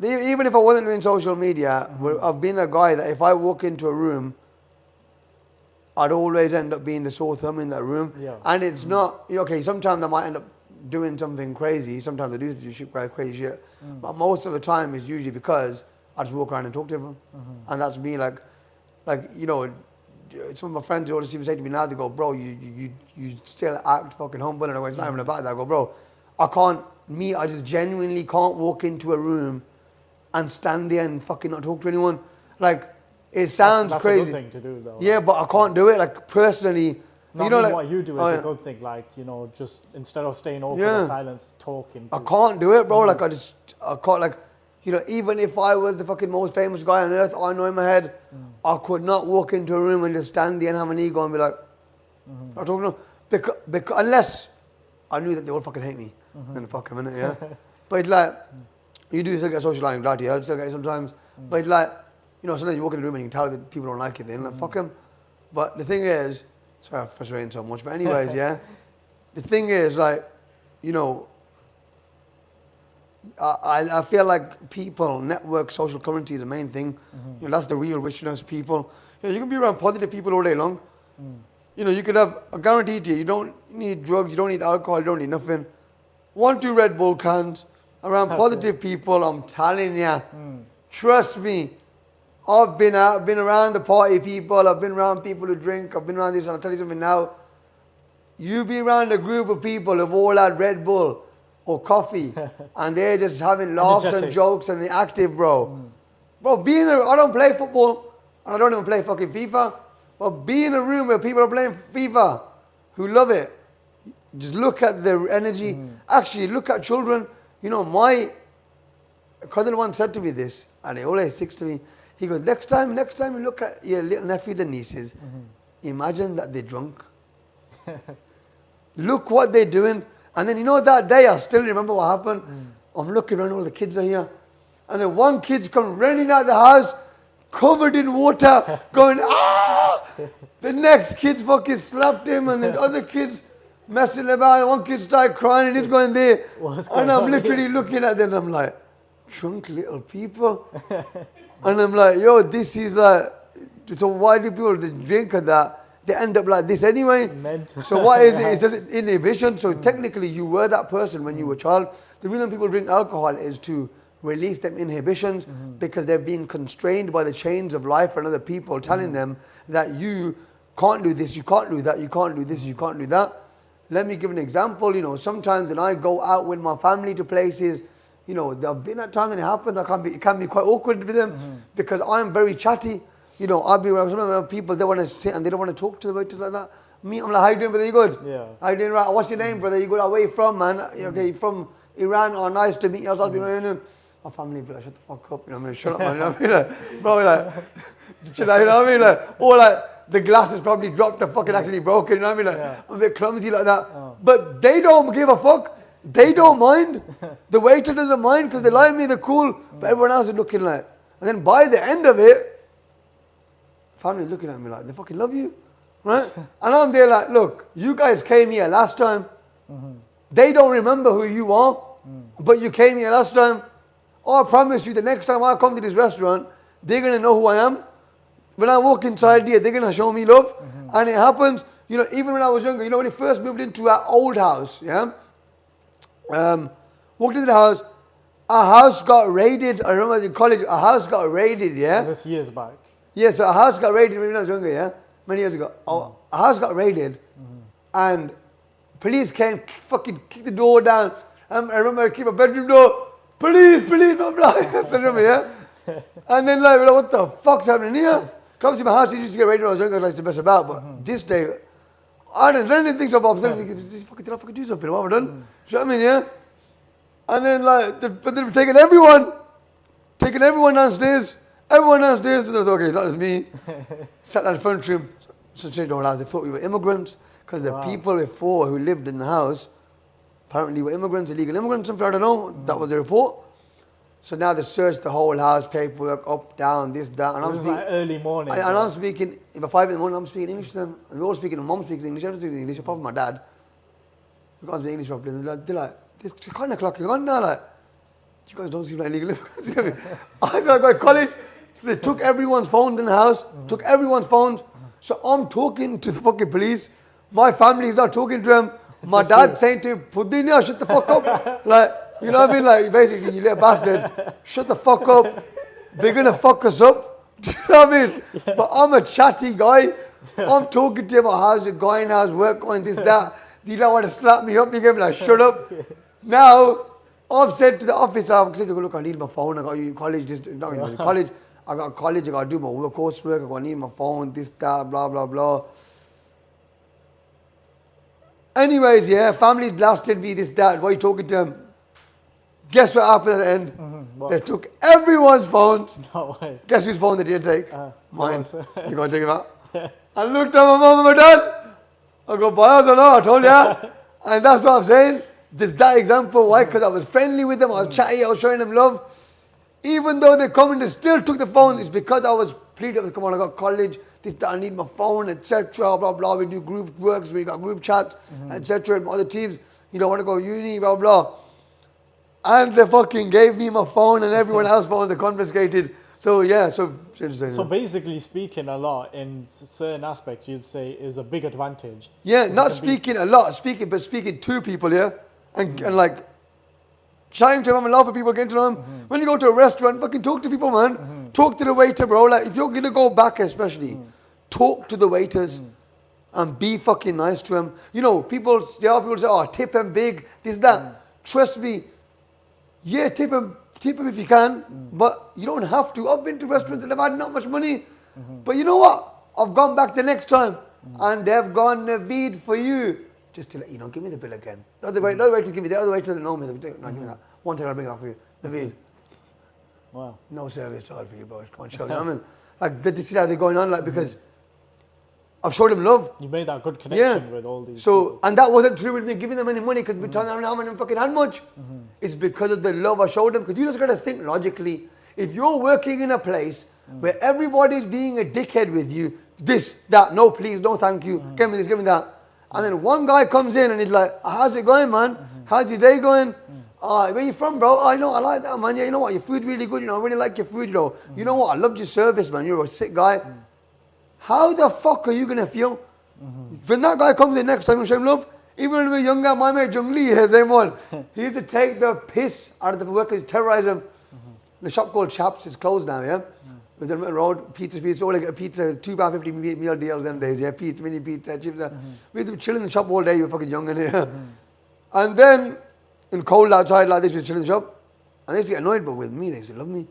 Speaker 2: even if I wasn't doing social media, I've been a guy that if I walk into a room, I'd always end up being the sore thumb in that room. Yeah. And it's not, okay, sometimes I might end up doing something crazy. Sometimes I do crazy shit. But most of the time it's usually because I just walk around and talk to everyone. And that's me, like, you know, some of my friends always even say to me now, they go, bro, you still act fucking humble. And I go, it's not even about that. I go, bro, I just genuinely can't walk into a room and stand there and fucking not talk to anyone. Like, it sounds
Speaker 1: that's
Speaker 2: crazy.
Speaker 1: That's a good thing to do, though.
Speaker 2: Yeah, but I can't do it. Like, personally,
Speaker 1: no,
Speaker 2: you know, like,
Speaker 1: what you do is a good thing. Like, you know, just instead of staying awkward in silence, talking.
Speaker 2: I can't do it, bro. Like, I can't, like, you know, even if I was the fucking most famous guy on earth, I know in my head, I could not walk into a room and just stand there and have an ego and be like, I don't know. Because unless I knew that they all fucking hate me, then fuck them, innit, yeah? But it's like, you do still get social anxiety, I still get it sometimes. But it's like, you know, sometimes you walk in the room and you can tell that people don't like it, then like, fuck them. But the thing is, sorry I'm frustrating so much, but anyways, yeah. The thing is, like, you know, I feel like people, network, social currency is the main thing. You know, that's the real richness, people. You know, you can be around positive people all day long. You know, you could have, I guarantee to you, you don't need drugs, you don't need alcohol, you don't need nothing. 1, 2 Red Bull cans, around positive people, I'm telling you. Trust me. I've been around the party people, I've been around people who drink, I've been around this, and I'll tell you something now. you be around a group of people who've all had Red Bull or coffee and they're just having laughs and
Speaker 1: Energetic.
Speaker 2: jokes and they're active, bro. Bro, I don't play football and I don't even play fucking FIFA. But be in a room where people are playing FIFA who love it. Just look at their energy. Actually, look at children. You know, my cousin once said to me this, and he always sticks to me. He goes, next time you look at your little nephews and nieces, imagine that they're drunk. Look what they're doing. And then, you know, that day, I still remember what happened. I'm looking around, all the kids are here. And then one kid's come running out the house, covered in water, going, ah! The next kid's fucking slapped him, and the other kids messing about. One kid started crying, and he's going there. And I'm literally looking at them, and I'm like, drunk little people. And I'm like, yo, this is like, so why do people drink at that? They end up like this anyway.
Speaker 1: Mental.
Speaker 2: So what is it? It's just inhibition. So technically you were that person when you were a child. The reason people drink alcohol is to release them inhibitions because they're being constrained by the chains of life and other people telling them that you can't do this, you can't do that, you can't do this, you can't do that. Let me give an example. You know, sometimes when I go out with my family to places, you know, there have been at times when it happens, it can be quite awkward with them because I'm very chatty. You know, I'll be around people, they want to sit and they don't want to talk to the waiters like that. Me, I'm like, how you doing, brother? You good?
Speaker 1: Yeah.
Speaker 2: How you doing? Right. What's your name, brother? You good? Where you from, man? Okay, you from Iran? Oh, nice to meet you. I'll be right. My family be like, shut the fuck up. You know what I mean? Shut up, man. You know what I mean? Like, bro, like, chill out, you know what I mean? Like, or like, the glass is probably dropped and fucking actually broken. You know what I mean? Like, I'm a bit clumsy like that. But they don't give a fuck. They don't mind. The waiter doesn't mind because they like me, they're cool. But everyone else is looking like. And then by the end of it, family looking at me like, they fucking love you, right? And I'm there like, look, you guys came here last time. They don't remember who you are, but you came here last time. Oh, I promise you, the next time I come to this restaurant, they're going to know who I am. When I walk inside here, they're going to show me love. And it happens, you know, even when I was younger, you know, when we first moved into our old house, yeah? Walked into the house, our house got raided. I remember in college, our house got raided, yeah?
Speaker 1: Was this years back?
Speaker 2: Yeah, so a house got raided when I was younger, yeah? Many years ago. A house got raided and police came, fucking kicked the door down. I remember I keep a bedroom door, police, blah, blah. I remember, yeah? And then like, what the fuck's happening here? Come see my house, it used to get raided when I was younger, I used to mess about. But this day, I didn't do anything, so I'm thinking, did I fucking do something? What have I done? Do you know what I mean, yeah? And then like, but they've taken everyone downstairs. Everyone downstairs, and I thought, okay, that was me. Sat down in front of him. So they don't realize they thought we were immigrants because the people before who lived in the house apparently were immigrants, illegal immigrants, something, I don't know. That was the report. So now they searched the whole house, paperwork, up, down, this, that. And
Speaker 1: This is like early morning.
Speaker 2: and I'm speaking, by 5 in the morning, I'm speaking English to them. And we're all speaking, mom speaks English, everyone speaks English, apart from my dad. We can't speak English properly. They're like, this kind of clock is on now, like, you guys don't seem like illegal immigrants. I said, I go to college. So they took everyone's phones in the house, took everyone's phones. So I'm talking to the fucking police. My family is not talking to them. My dad's saying to him, Pudinia, shut the fuck up. Like, you know what I mean? Like, basically, you little bastard, shut the fuck up. They're going to fuck us up. Do you know what I mean? But I'm a chatty guy. I'm talking to him about how's it going, how's work going, this, that. You don't want to slap me up. You get me like, shut up. Now, I've said to the office, I've said, look, I need my phone. I got you college, college. I got college, I got to do my coursework, I need my phone, this, that, blah, blah, blah. Anyways, yeah, family blasted me, this, that. Why are you talking to them? Guess what happened at the end? They took everyone's phones.
Speaker 1: No way.
Speaker 2: Guess whose phone they didn't take? Mine.
Speaker 1: yours.
Speaker 2: You going to take it out? I looked at my mom and my dad. I go, boy, I don't know, I told you. And that's what I'm saying. Just that example. Why? Because I was friendly with them, I was chatty, I was showing them love. Even though they come in, they still took the phone. It's because I was pleading, come on, I got college, this, that, I need my phone, etc. Blah, blah. We do group works, we got group chats, etc. And other teams, you don't want to go uni, blah, blah. And they fucking gave me my phone and everyone else's phone, they confiscated. So, yeah, so
Speaker 1: basically speaking a lot in certain aspects, you'd say is a big advantage.
Speaker 2: Yeah, not speaking a lot, but speaking to people, yeah? And like, chatting to them and love for people, getting to know them. When you go to a restaurant, fucking talk to people, man. Talk to the waiter, bro. Like, if you're going to go back especially, talk to the waiters. and be fucking nice to them. You know, there are people say, oh, tip them big, this, that. Trust me, yeah, tip them if you can, but you don't have to. I've been to restaurants that have had not much money, but you know what? I've gone back the next time, and they've gone Naveed for you. Just to let you know, give me the bill again. The other way to give me the other way to know me. No, give me that. One thing I'll bring it up for you. Naveed.
Speaker 1: Wow.
Speaker 2: No service charge for you, boys. Come on, show you. I mean, like, this is how they're going on, like, because I've showed them love.
Speaker 1: You made that good connection with all these people.
Speaker 2: And that wasn't true with me giving them any money because we turned around and haven't fucking had much. It's because of the love I showed them. Because you just got to think logically. If you're working in a place where everybody's being a dickhead with you, this, that, no please, no thank you, give me this, give me that. And then one guy comes in and he's like, how's it going, man? How's your day going? Where you from, bro? I know, I like that, man. Yeah, you know what? Your food's really good. You know, I really like your food, you know. You know what? I loved your service, man. You're a sick guy. How the fuck are you going to feel? When that guy comes in next time and show him love, even when we were younger, my mate Jungli, the same one, he used to take the piss out of the workers, terrorize them. The shop called Chaps is closed now, yeah? With the road, pizza, all like a pizza, £2.50 meal deals them days, yeah? Pizza, mini pizza, chips. We'd be chilling in the shop all day, we were fucking young in here. And then, in cold outside like this, we'd chill in the shop. And they used to get annoyed, but with me, they used to love me.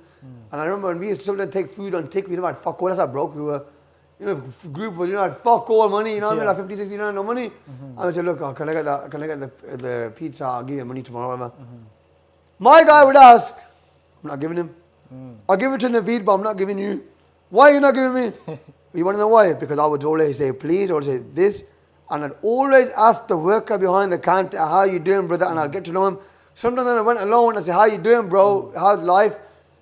Speaker 2: And I remember when we used to sometimes take food on tick, we never had fuck all, that's how broke we were. You know, group was, you know, had fuck all money, you know what I mean, like 50, 60, no money. And I said, look, can I get that, can I get the pizza, I'll give you money tomorrow, whatever. My guy would ask, I'm not giving him. I'll give it to Naveed, but I'm not giving you. Why are you not giving me? You want to know why? Because I would always say, please, or say this. And I'd always ask the worker behind the counter, how you doing, brother? And I'd get to know him. Sometimes I went alone, I say, how you doing, bro? How's life?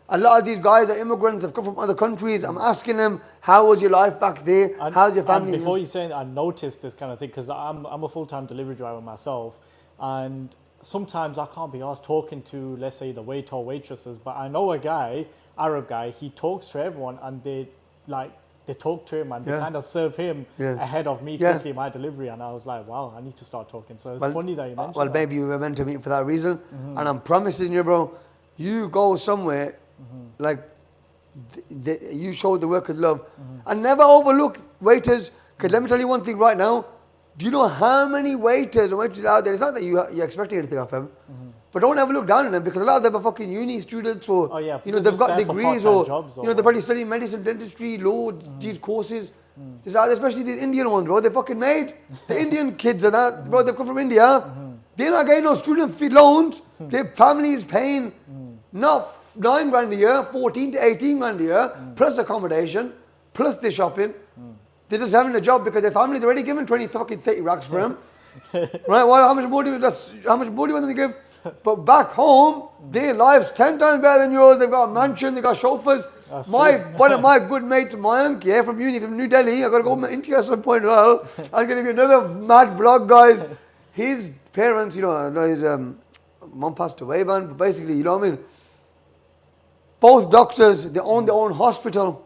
Speaker 2: A lot of these guys are immigrants, have come from other countries. I'm asking them, how was your life back there? How's your family?
Speaker 1: And before you say, I noticed this kind of thing, because I'm a full-time delivery driver myself. And sometimes I can't be asked talking to, let's say, the waiter or waitresses, but I know a guy, Arab guy, he talks to everyone and they talk to him and they kind of serve him ahead of me quickly my delivery. And I was like, wow, I need to start talking. So it's funny that you mentioned
Speaker 2: that. Maybe you were meant to meet for that reason. And I'm promising you, bro, you go somewhere, like, you show the workers love. And never overlook waiters, because let me tell you one thing right now. Do you know how many waiters and waitresses out there? It's not that you're expecting anything of them, but don't ever look down on them, because a lot of them are fucking uni students, or you know, they've got degrees, or you know, they're probably studying medicine, dentistry, law, these courses. Especially these Indian ones, bro. They're fucking made. The Indian kids and that, bro. They've come from India. They're not getting no student fee loans. Their family is paying not 9 grand a year, 14 to 18 grand a year, plus accommodation, plus their shopping. They're just having a job because their family's already given 20 fucking 30 racks for them. Right? Well, how much more do you want them to give? But back home, their life's 10 times better than yours. They've got a mansion, they've got chauffeurs. One of my good mates, Mayank, from uni, from New Delhi, I got to go to India at some point as well. I'm going to be another mad vlog, guys. His parents, you know, his mom passed away, man. But basically, you know what I mean? Both doctors, they own their own hospital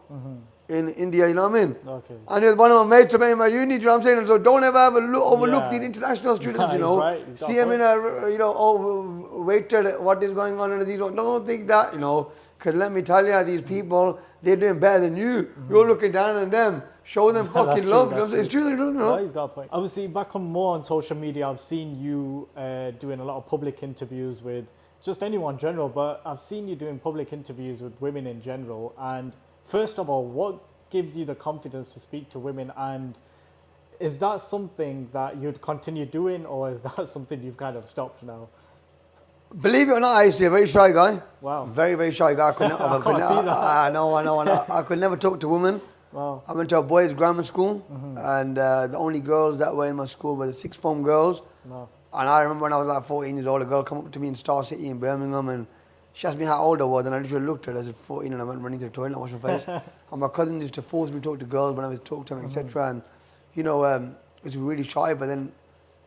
Speaker 2: in India, you know what I mean?
Speaker 1: Okay.
Speaker 2: And he was one of my mates in my uni, you know what I'm saying? And so don't ever overlook these international students, you know.
Speaker 1: Right.
Speaker 2: See them in a, you know, waited, what is going on under these ones. Don't think that, you know. Because let me tell you, these people, they're doing better than you. You're looking down on them. Show them fucking love. You know, it's true, you know.
Speaker 1: Yeah, he's got a point. Obviously, back on more on social media, I've seen you doing a lot of public interviews with just anyone in general, but I've seen you doing public interviews with women in general. And first of all, what gives you the confidence to speak to women? And is that something that you'd continue doing, or is that something you've kind of stopped now?
Speaker 2: Believe it or not, I used to be a very shy guy.
Speaker 1: Wow.
Speaker 2: Very, very shy guy. I know. I could never talk to women.
Speaker 1: Wow.
Speaker 2: I went to a boys' grammar school, and the only girls that were in my school were the sixth form girls.
Speaker 1: No.
Speaker 2: And I remember when I was like 14 years old, a girl came up to me in Star City in Birmingham, and she asked me how old I was, and I literally looked at her as 14, and I went running to the toilet and washed my face. And my cousin used to force me to talk to girls when I was talking to them, etc. And you know, I was really shy. But then,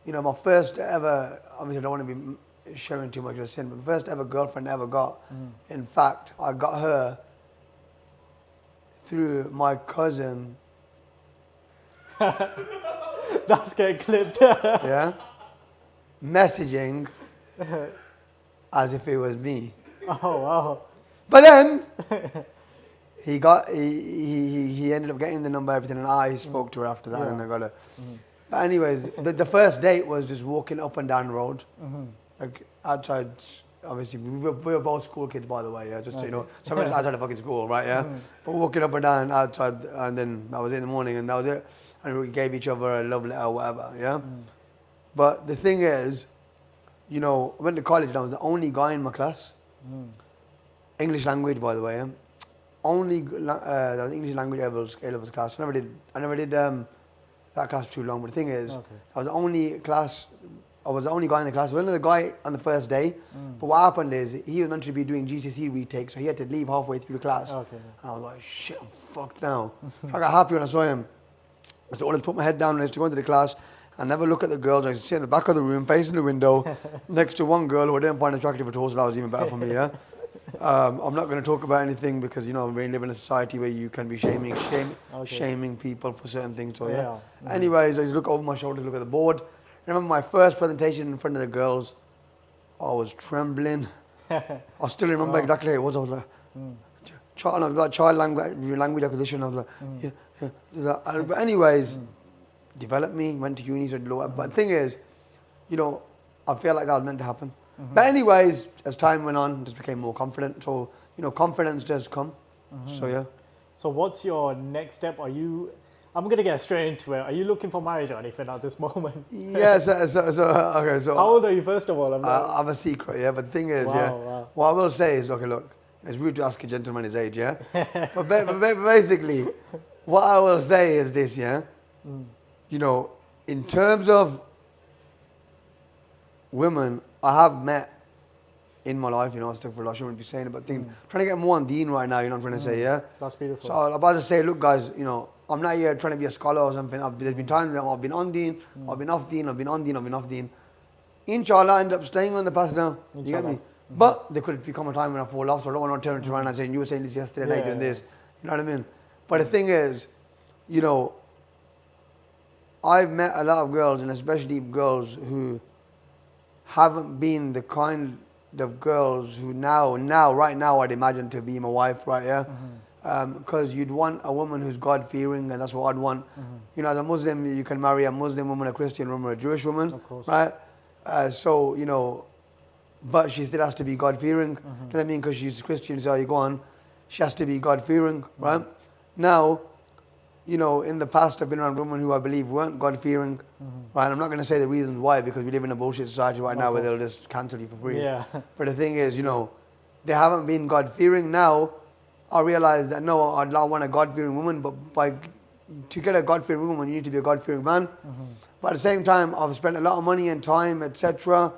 Speaker 2: you know, my first ever, obviously I don't want to be sharing too much of a sin, but the first ever girlfriend I ever got, in fact, I got her through my cousin.
Speaker 1: That's getting clipped.
Speaker 2: Yeah. Messaging as if it was me.
Speaker 1: Oh, wow.
Speaker 2: But then, he ended up getting the number, everything, and I spoke to her after that, and I got her. But anyways, the first date was just walking up and down the road, like outside. Obviously, we were both school kids, by the way. Yeah, just so you know, somewhere outside of fucking school, right? Yeah, but walking up and down outside, and then that was it in the morning, and that was it. And we gave each other a love letter or whatever. Yeah. But the thing is, you know, I went to college and I was the only guy in my class. English language, by the way. Yeah? Only that was English language A-levels class. I never did that class for too long. But the thing is, I was the only guy in the class. I was another guy on the first day. But what happened is he was meant to be doing GCSE retake, so he had to leave halfway through the class. And I was like, shit, I'm fucked now. I got happy when I saw him. So I just put my head down and I used to go into the class and never look at the girls. I used to sit in the back of the room, facing the window, next to one girl who I didn't find attractive at all, so that was even better for me, yeah? I'm not going to talk about anything because, you know, we live in a society where you can be shaming people for certain things, so yeah. Anyways, I used to look over my shoulder, look at the board. I remember my first presentation in front of the girls, I was trembling. I still remember exactly how it was. I was like, child language acquisition. I was like, But anyways, developed me, went to uni, so but the thing is, you know, I feel like that was meant to happen. But anyways, as time went on, just became more confident. So, you know, confidence does come. So yeah.
Speaker 1: So what's your next step? I'm going to get straight into it. Are you looking for marriage or anything at this moment?
Speaker 2: Yes. Okay, so.
Speaker 1: How old are you, first of all?
Speaker 2: I have a secret, yeah. But the thing is, what I will say is, okay, look, it's rude to ask a gentleman his age, yeah? but basically, what I will say is this, yeah? You know, in terms of women, I have met in my life, you know, stuff for I shouldn't be saying it, but trying to get more on deen right now, you know what I'm trying to say, yeah?
Speaker 1: That's beautiful.
Speaker 2: So I'm about to say, look guys, you know, I'm not here trying to be a scholar or something. There's been times that I've been on deen, I've been off deen, I've been on deen, I've been off deen. Inshallah, I end up staying on the path now. You get me? But there could become a time when I fall off, so I don't want to turn around and say, you were saying this yesterday, now you're doing this. You know what I mean? But the thing is, you know, I've met a lot of girls, and especially girls who haven't been the kind of girls who right now I'd imagine to be my wife, right? Yeah. Because you'd want a woman who's God-fearing, and that's what I'd want. You know, as a Muslim, you can marry a Muslim woman, a Christian woman, a Jewish woman,
Speaker 1: of course.
Speaker 2: right? So, you know, but she still has to be God-fearing. You know what I mean? Because she's Christian, so you go on. She has to be God-fearing, right? Now, you know, in the past, I've been around women who I believe weren't God-fearing, right? I'm not going to say the reasons why, because we live in a bullshit society right now where they'll just cancel you for free.
Speaker 1: Yeah.
Speaker 2: But the thing is, you know, they haven't been God-fearing. Now, I realize that, no, I want a God-fearing woman, but to get a God-fearing woman, you need to be a God-fearing man. But at the same time, I've spent a lot of money and time, etc.,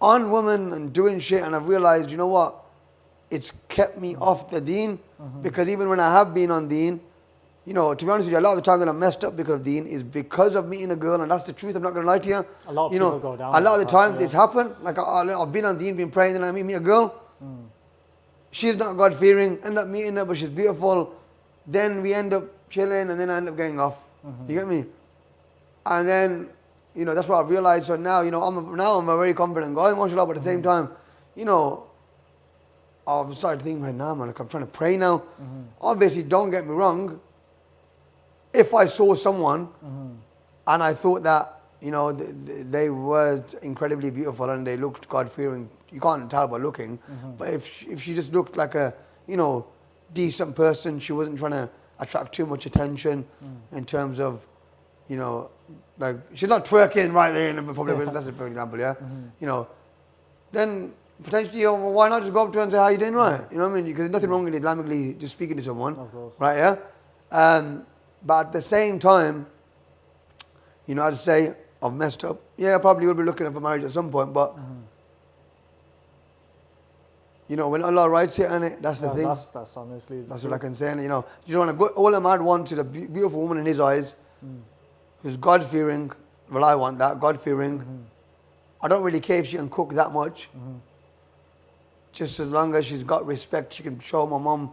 Speaker 2: on women and doing shit, and I've realized, you know what? It's kept me off the deen, because even when I have been on deen, you know, to be honest with you, a lot of the time that I'm messed up because of deen is because of meeting a girl, and that's the truth. I'm not going to lie to you.
Speaker 1: A lot of people go down.
Speaker 2: A lot of the time it's happened. Like I've been on deen, been praying, and I meet a girl. She's not God-fearing. End up meeting her, but she's beautiful. Then we end up chilling, and then I end up getting off. You get me? And then, you know, that's what I've realized. So now, you know, I'm a very confident guy, mashallah, but at the same time, you know, I've started thinking right now, man, like I'm trying to pray now. Obviously, don't get me wrong. If I saw someone and I thought that, you know, they were incredibly beautiful and they looked God-fearing, you can't tell by looking. But if she just looked like a, you know, decent person, she wasn't trying to attract too much attention in terms of, you know, like she's not twerking right there in the public. That's a for example, yeah. You know, then potentially, you know, why not just go up to her and say, how you doing, right? You know what I mean? Because there's nothing wrong with Islamically just speaking to someone, right? Yeah. But at the same time, you know, as I say, I've messed up. Yeah, I probably will be looking for marriage at some point, but you know, when Allah writes it on it, that's the thing.
Speaker 1: That's honestly.
Speaker 2: That's what I can say. And, you know, you don't want to go. All a man wants is a beautiful woman in his eyes, who's God-fearing. Well, I want that, God-fearing. I don't really care if she can cook that much. Just as long as she's got respect, she can show my mum,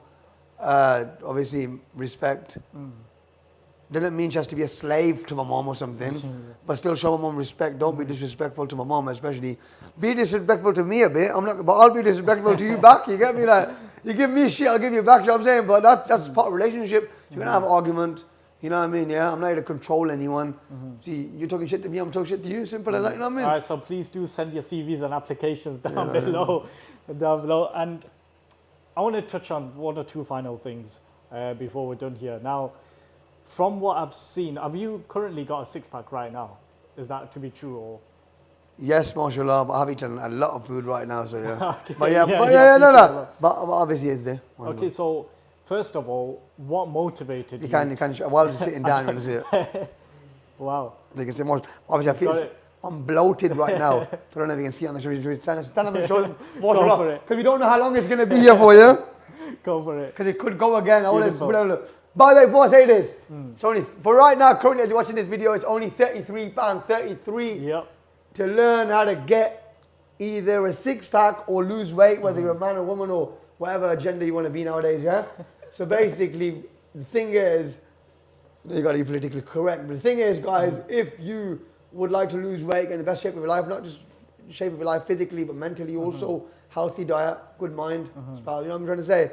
Speaker 2: obviously, respect. Doesn't mean she has to be a slave to my mom or something, but still show my mom respect. Don't be disrespectful to my mom, especially. Be disrespectful to me a bit. I'm not, but I'll be disrespectful to you back. You get me? Like, You give me shit, I'll give you back. You know what I'm saying? But that's part of relationship. You're gonna have an argument. You know what I mean? Yeah, I'm not here to control anyone. See, you're talking shit to me, I'm talking shit to you. Simple as that. You know what I mean?
Speaker 1: All right, so please do send your CVs and applications down below. Down below. And I want to touch on one or two final things before we're done here. Now, from what I've seen, have you currently got a six-pack right now? Is that to be true or?
Speaker 2: Yes, mashallah, but I've eaten a lot of food right now, so yeah.
Speaker 1: Okay,
Speaker 2: But
Speaker 1: no.
Speaker 2: But obviously it's there.
Speaker 1: Okay, so first of all, what motivated you?
Speaker 2: You can, while you're sitting down, you can see it.
Speaker 1: Wow.
Speaker 2: They can see more. Obviously, I'm bloated right now. So I don't know if you can see on the shoulder. Stand on the shoulder.
Speaker 1: Go for it.
Speaker 2: Because we don't know how long it's going to be here for you.
Speaker 1: Go for it.
Speaker 2: Because it could go again.
Speaker 1: Beautiful.
Speaker 2: By the way, before I say this, it's only, for right now, currently as you're watching this video, it's only £33
Speaker 1: Yep.
Speaker 2: to learn how to get either a six-pack or lose weight, whether you're a man or woman or whatever gender you want to be nowadays, yeah? So basically, the thing is, you got to be politically correct, but the thing is, guys, if you would like to lose weight, get in the best shape of your life, not just shape of your life physically, but mentally also, healthy diet, good mind, spouse, you know what I'm trying to say?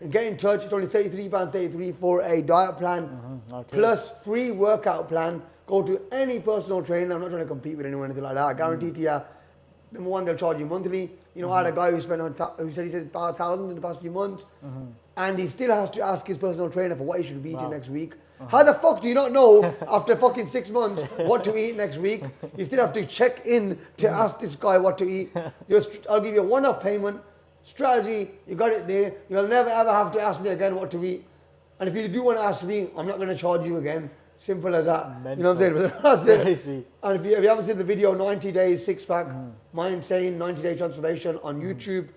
Speaker 2: Get in touch, it's only £33 for a diet plan, plus free workout plan. Go to any personal trainer. I'm not trying to compete with anyone or anything like that. I guarantee to you, number one, they'll charge you monthly. You know, I had a guy who who said he said about 1,000 in the past few months, and he still has to ask his personal trainer for what he should be eating next week. How the fuck do you not know after fucking 6 months what to eat next week? You still have to check in to ask this guy what to eat. I'll give you a one-off payment. Strategy, you got it there. You'll never ever have to ask me again what to eat. And if you do want to ask me, I'm not going to charge you again. Simple as that.
Speaker 1: Mental.
Speaker 2: You know what I'm saying? That's it.
Speaker 1: Crazy.
Speaker 2: And if you haven't seen the video, 90 days, six-pack, my insane 90-day transformation on YouTube,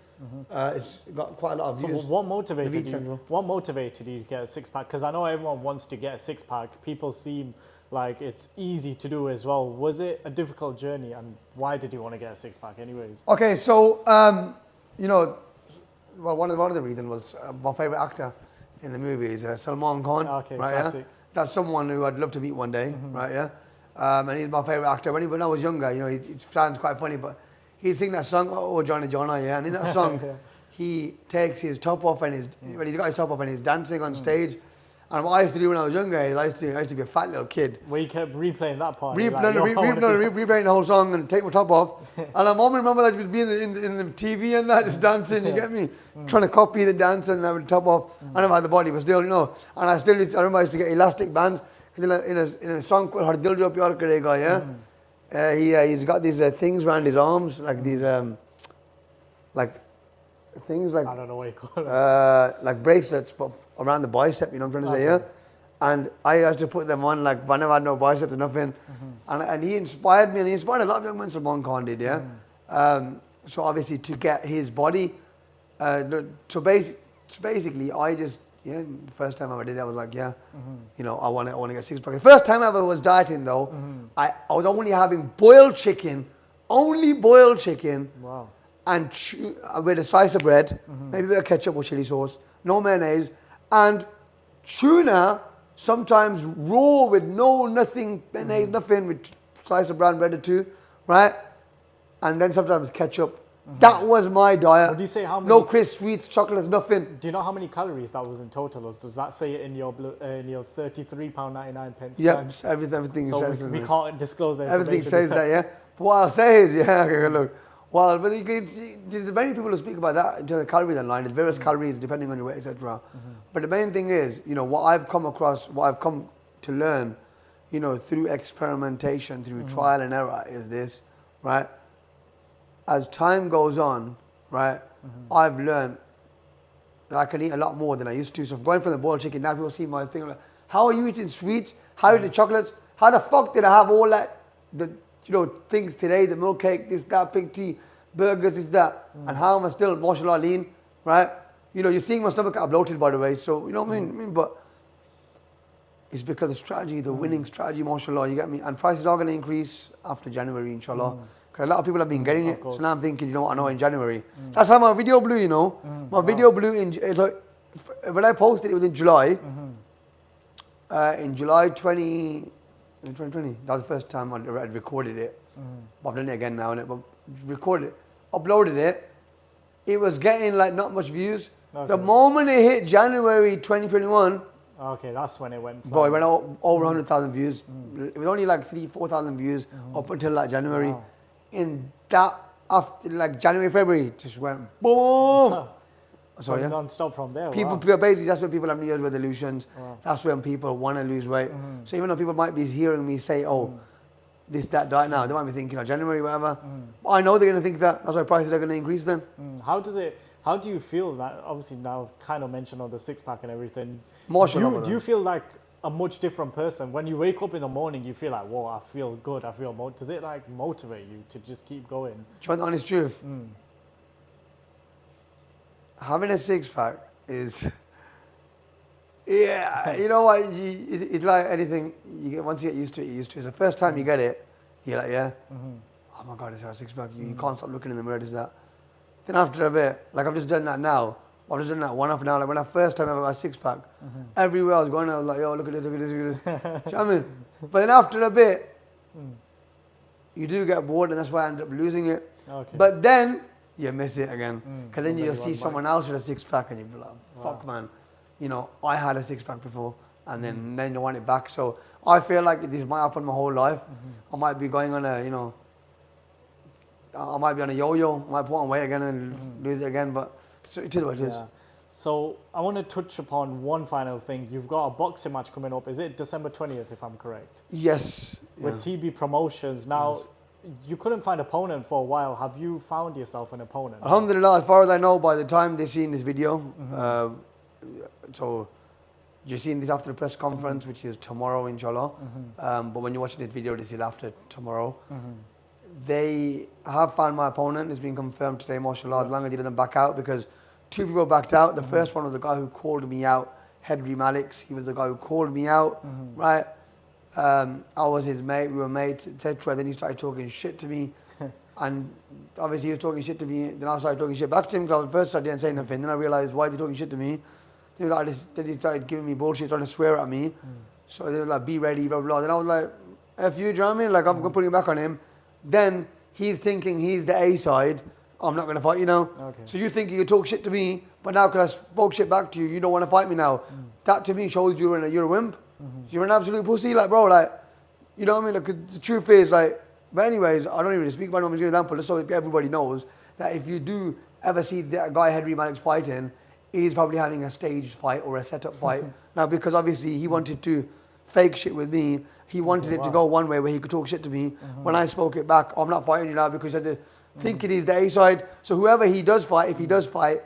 Speaker 2: it's got quite a lot of
Speaker 1: So
Speaker 2: views.
Speaker 1: what motivated
Speaker 2: Naveed
Speaker 1: you?
Speaker 2: channel.
Speaker 1: What motivated you to get a six-pack? Because I know everyone wants to get a six-pack. People seem like it's easy to do as well. Was it a difficult journey, and why did you want to get a six-pack anyways?
Speaker 2: Okay, so, you know, well, one of the reasons was my favorite actor in the movie is Salman Khan.
Speaker 1: Okay,
Speaker 2: right?
Speaker 1: classic.
Speaker 2: Yeah? That's someone who I'd love to meet one day, right? Yeah, and he's my favorite actor. When I was younger, you know, it sounds quite funny, but he sing that song, "Oh Johnny Johnny," yeah, and in that song, he takes his top off and when he's got his top off and he's dancing on stage. And what I used to do when I was younger is I used to be a fat little kid.
Speaker 1: Where you kept replaying that part.
Speaker 2: Replaying the whole song and take my top off. And I remember that being in the TV and that, just dancing, you get me? Trying to copy the dance and have the top off. I never had the body, but still, you know. And I remember I used to get elastic bands. Because in a song called Har Dil Jo Pyar Karega, yeah? He's got these things around his arms, like these, like things like...
Speaker 1: I don't know what you call it.
Speaker 2: like bracelets, but around the bicep, you know what I'm trying to say, yeah? And I used to put them on, like, whenever I had no biceps or nothing. And he inspired me, and he inspired a lot of young men, Salman Khan did, yeah? So obviously, to get his body, so basically, I just, the first time I ever did it, I was like, you know, I want to get six-pack. The first time I ever was dieting, though, I was only having boiled chicken,
Speaker 1: Wow.
Speaker 2: and with a slice of bread, maybe a bit of ketchup or chili sauce, no mayonnaise, and tuna, sometimes raw with nothing, mayonnaise, nothing, with slice of brown bread or two, right? And then sometimes ketchup. That was my diet.
Speaker 1: Would you say how many?
Speaker 2: No crisps, sweets, chocolates, nothing.
Speaker 1: Do you know how many calories that was in total? Or does that say it in your £33.99 pence?
Speaker 2: Yep, everything
Speaker 1: So
Speaker 2: says
Speaker 1: we can't disclose that.
Speaker 2: everything says that, yeah. But what I'll say is, okay, look. Well, but there's many people who speak about that in terms of calories online. There's various calories depending on your weight, etc. But the main thing is, you know, what I've come to learn, you know, through experimentation, through trial and error, is this, right? As time goes on, right, I've learned that I can eat a lot more than I used to. So going from the boiled chicken, now people see my thing like, how are you eating sweets? How are you eating chocolates? How the fuck did I have all that, things today, the milk cake, this, that, pig tea, burgers, this, that, and how am I still, mashallah, lean, right? You know, you're seeing my stomach, I'm bloated, by the way, so, you know what I mean? But it's because the strategy, the winning strategy, mashallah, you get me? And prices are going to increase after January, inshallah. Because a lot of people have been getting it, so now I'm thinking, you know what, I know in January. That's how my video blew, you know. My video blew when I posted it was in July. In July 2020, that was the first time I'd recorded it. But I've done it again now, but recorded it, uploaded it. It was getting like not much views.
Speaker 1: Okay.
Speaker 2: The moment it hit January 2021,
Speaker 1: Okay, that's when it went.
Speaker 2: bro, it
Speaker 1: viral.
Speaker 2: went over 100,000 views. It was only like 4,000 views up until like January.
Speaker 1: Wow.
Speaker 2: In that, after like January, February, it just went boom.
Speaker 1: So
Speaker 2: So yeah.
Speaker 1: non-stop from there.
Speaker 2: People,
Speaker 1: Wow.
Speaker 2: basically, that's when people have New Year's resolutions.
Speaker 1: Wow.
Speaker 2: That's when people want to lose weight. So even though people might be hearing me say, oh, this, that, diet now, they might be thinking, oh, January, whatever. But I know they're going to think that. That's why prices are going to increase then.
Speaker 1: How do you feel that, obviously now I've kind of mentioned on the six pack and everything.
Speaker 2: Mashallah,
Speaker 1: Do you feel like a much different person? When you wake up in the morning, you feel like, whoa, I feel good, I feel does it like motivate you to just keep going?
Speaker 2: Do you want the honest truth? Having a six pack is, yeah, you know what? It's like anything. You get once you get used to it, you're used to it. The first time you get it, you're like, yeah, oh my god, it's a six pack. You can't stop looking in the mirror. Is that? Then after a bit, like I've just done that now. I've just done that one after now. Like when I first time ever got a six pack, everywhere I was going, I was like, yo, look at this, look at this, look at this. Do you know what I mean? But then after a bit, you do get bored, and that's why I end up losing it.
Speaker 1: Okay.
Speaker 2: But then you miss it again, because then you
Speaker 1: then
Speaker 2: just
Speaker 1: you
Speaker 2: see
Speaker 1: want
Speaker 2: someone else with a six pack, and you be like, fuck, man. You know, I had a six pack before, and then you want it back. So I feel like this might happen my whole life. I might be going on a, you know, I might be on a yo-yo. I might put on weight again and lose it again. But it is what it is.
Speaker 1: Yeah. So I want to touch upon one final thing. You've got a boxing match coming up. Is it December 20th, if I'm correct?
Speaker 2: Yes.
Speaker 1: With TB Promotions. Now, you couldn't find an opponent for a while. Have you found yourself an opponent?
Speaker 2: Alhamdulillah, as far as I know, by the time they've seen this video, so you're seeing this after the press conference, which is tomorrow, inshallah. But when you're watching this video, this is after tomorrow. They have found my opponent. It's been confirmed today, mashallah, as long as he didn't back out, because two people backed out. The first one was the guy who called me out, Henry Malik. He was the guy who called me out, right? I was his mate, we were mates, etc. Then he started talking shit to me. And obviously he was talking shit to me. Then I started talking shit back to him, because first I didn't say nothing. Then I realized, why is he talking shit to me? Then he started giving me bullshit, trying to swear at me. So they were like, be ready, blah, blah. Then I was like, F you, do you know what I mean? Like, I'm going to put him back on him. Then he's thinking he's the A side. I'm not going to fight you now.
Speaker 1: Okay.
Speaker 2: So you think you can talk shit to me, but now because I spoke shit back to you, you don't want to fight me now. That to me shows you're a wimp. You're an absolute pussy. Like, bro, like, you know what I mean? Like, the truth is, like, but anyways, I don't even speak about it. I'm just giving an example just so everybody knows that if you do ever see that guy Henry Malik's fighting, he's probably having a staged fight or a setup fight. Now, because obviously he wanted to fake shit with me. He wanted it to go one way where he could talk shit to me. When I spoke it back, I'm not fighting you now because I think it is the A side. So whoever he does fight, if he does fight,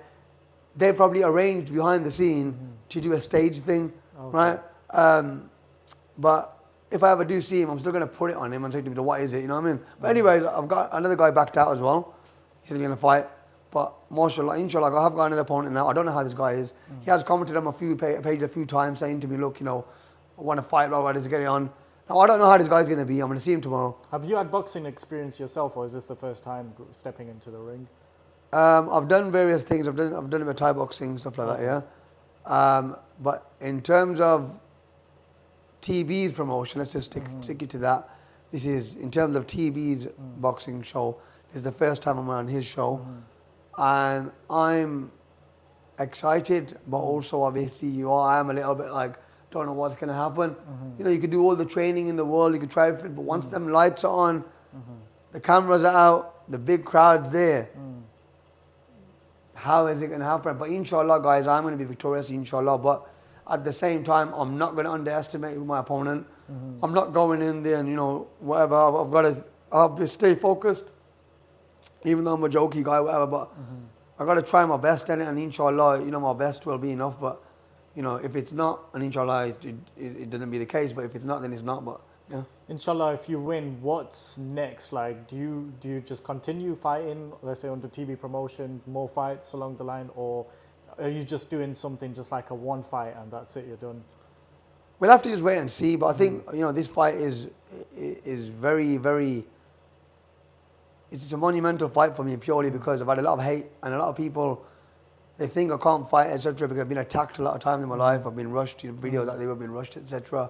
Speaker 2: they probably arranged behind the scene to do a stage thing, right? But if I ever do see him, I'm still going to put it on him and say to him, what is it, you know what I mean? But anyways, I've got another guy backed out as well. He said he's going to fight. But mashallah, inshallah, I have got another opponent now. I don't know how this guy is. He has commented on my page a few times saying to me, look, you know, I want to fight, blah, blah, this is getting on. Now, I don't know how this guy's going to be. I'm going to see him tomorrow.
Speaker 1: Have you had boxing experience yourself, or is this the first time stepping into the ring?
Speaker 2: I've done various things. I've done it with Thai boxing, stuff like that, yeah. But in terms of TB's promotion, let's just stick it to that. This is, in terms of TB's boxing show, this is the first time I'm on his show. And I'm excited, but also obviously I am a little bit like, don't know what's going to happen. You know, you could do all the training in the world, you could try everything, but once them lights are on, the cameras are out, the big crowd's there, how is it going to happen? But inshallah, guys, I'm going to be victorious, inshallah. But at the same time, I'm not going to underestimate my opponent. I'm not going in there and, you know, whatever. I've got to stay focused, even though I'm a jokey guy, whatever. But I've got to try my best in it, and inshallah, you know, my best will be enough. But you know, if it's not, and inshallah it doesn't be the case, but if it's not, then it's not. But yeah.
Speaker 1: Inshallah, if you win, what's next? Like, do you just continue fighting, let's say under TB promotion, more fights along the line, or are you just doing something just like a one fight and that's it, you're done?
Speaker 2: We'll have to just wait and see. But I think, you know, this fight is very, very, it's a monumental fight for me purely because I've had a lot of hate and a lot of people, they think I can't fight, etc. because I've been attacked a lot of times in my life. I've been rushed, you know, videos that they were being rushed, etc.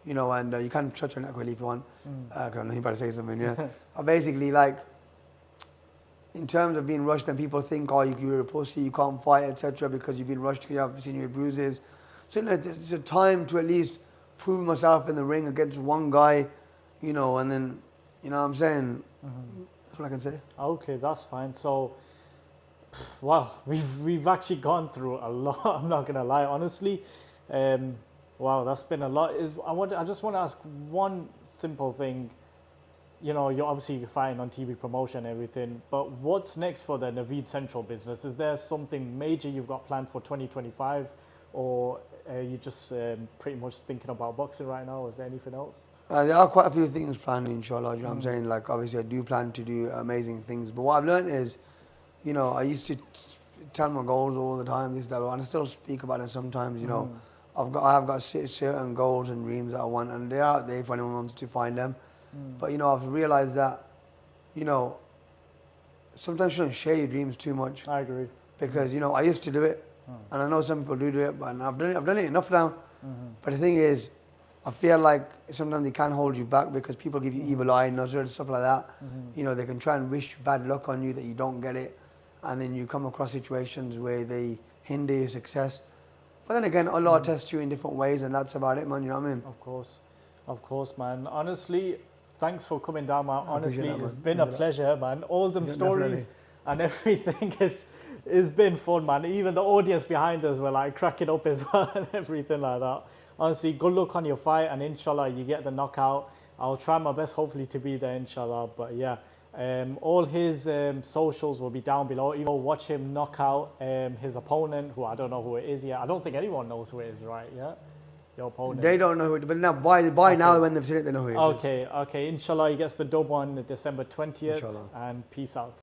Speaker 2: You know, and you can touch on that quickly if you want. Because I know you're about to say something, yeah. Basically, like, in terms of being rushed, then people think, oh, you're a pussy, you can't fight, etc., because you've been rushed because you have seen your bruises. So it's a time to at least prove myself in the ring against one guy, you know, and then, you know what I'm saying? That's what I can say.
Speaker 1: Okay, that's fine. So, wow, we've actually gone through a lot. I'm not gonna lie, honestly. Wow, that's been a lot. I just want to ask one simple thing. You know, you're obviously fighting on TV promotion and everything, but what's next for the Naveed Central business? Is there something major you've got planned for 2025, or are you just pretty much thinking about boxing right now? Is there anything else?
Speaker 2: There are quite a few things planned, inshallah. You know what I'm saying? Like, obviously, I do plan to do amazing things. But what I've learned is, you know, I used to tell my goals all the time, this, that, and I still speak about it sometimes, you know. I have got certain goals and dreams that I want, and they're out there if anyone wants to find them. But, you know, I've realized that, you know, sometimes you shouldn't share your dreams too much.
Speaker 1: I agree.
Speaker 2: Because, you know, I used to do it, and I know some people do it, but I've done it enough now. But the thing is, I feel like sometimes they can hold you back because people give you evil eye, nazar, and stuff like that. You know, they can try and wish bad luck on you that you don't get it, and then you come across situations where they hinder your success. But then again, Allah tests you in different ways, and that's about it, man. You know what I mean?
Speaker 1: Of course, man. Honestly, thanks for coming down, man. Honestly,
Speaker 2: that,
Speaker 1: it's
Speaker 2: man.
Speaker 1: been a pleasure, man. All them
Speaker 2: Yeah,
Speaker 1: stories
Speaker 2: definitely.
Speaker 1: and everything is been fun, man. Even the audience behind us were like cracking up as well and everything like that. Honestly, good luck on your fight, and inshallah you get the knockout. I'll try my best, hopefully, to be there, inshallah. But yeah, all his socials will be down below. You know, watch him knock out his opponent, who I don't know who it is yet. I don't think anyone knows who it is, right? Yeah, your opponent.
Speaker 2: They don't know who it is, but now by now when they've seen it, they know who it is.
Speaker 1: Okay. Inshallah, he gets the dub on December 20th.
Speaker 2: Inshallah.
Speaker 1: And peace out.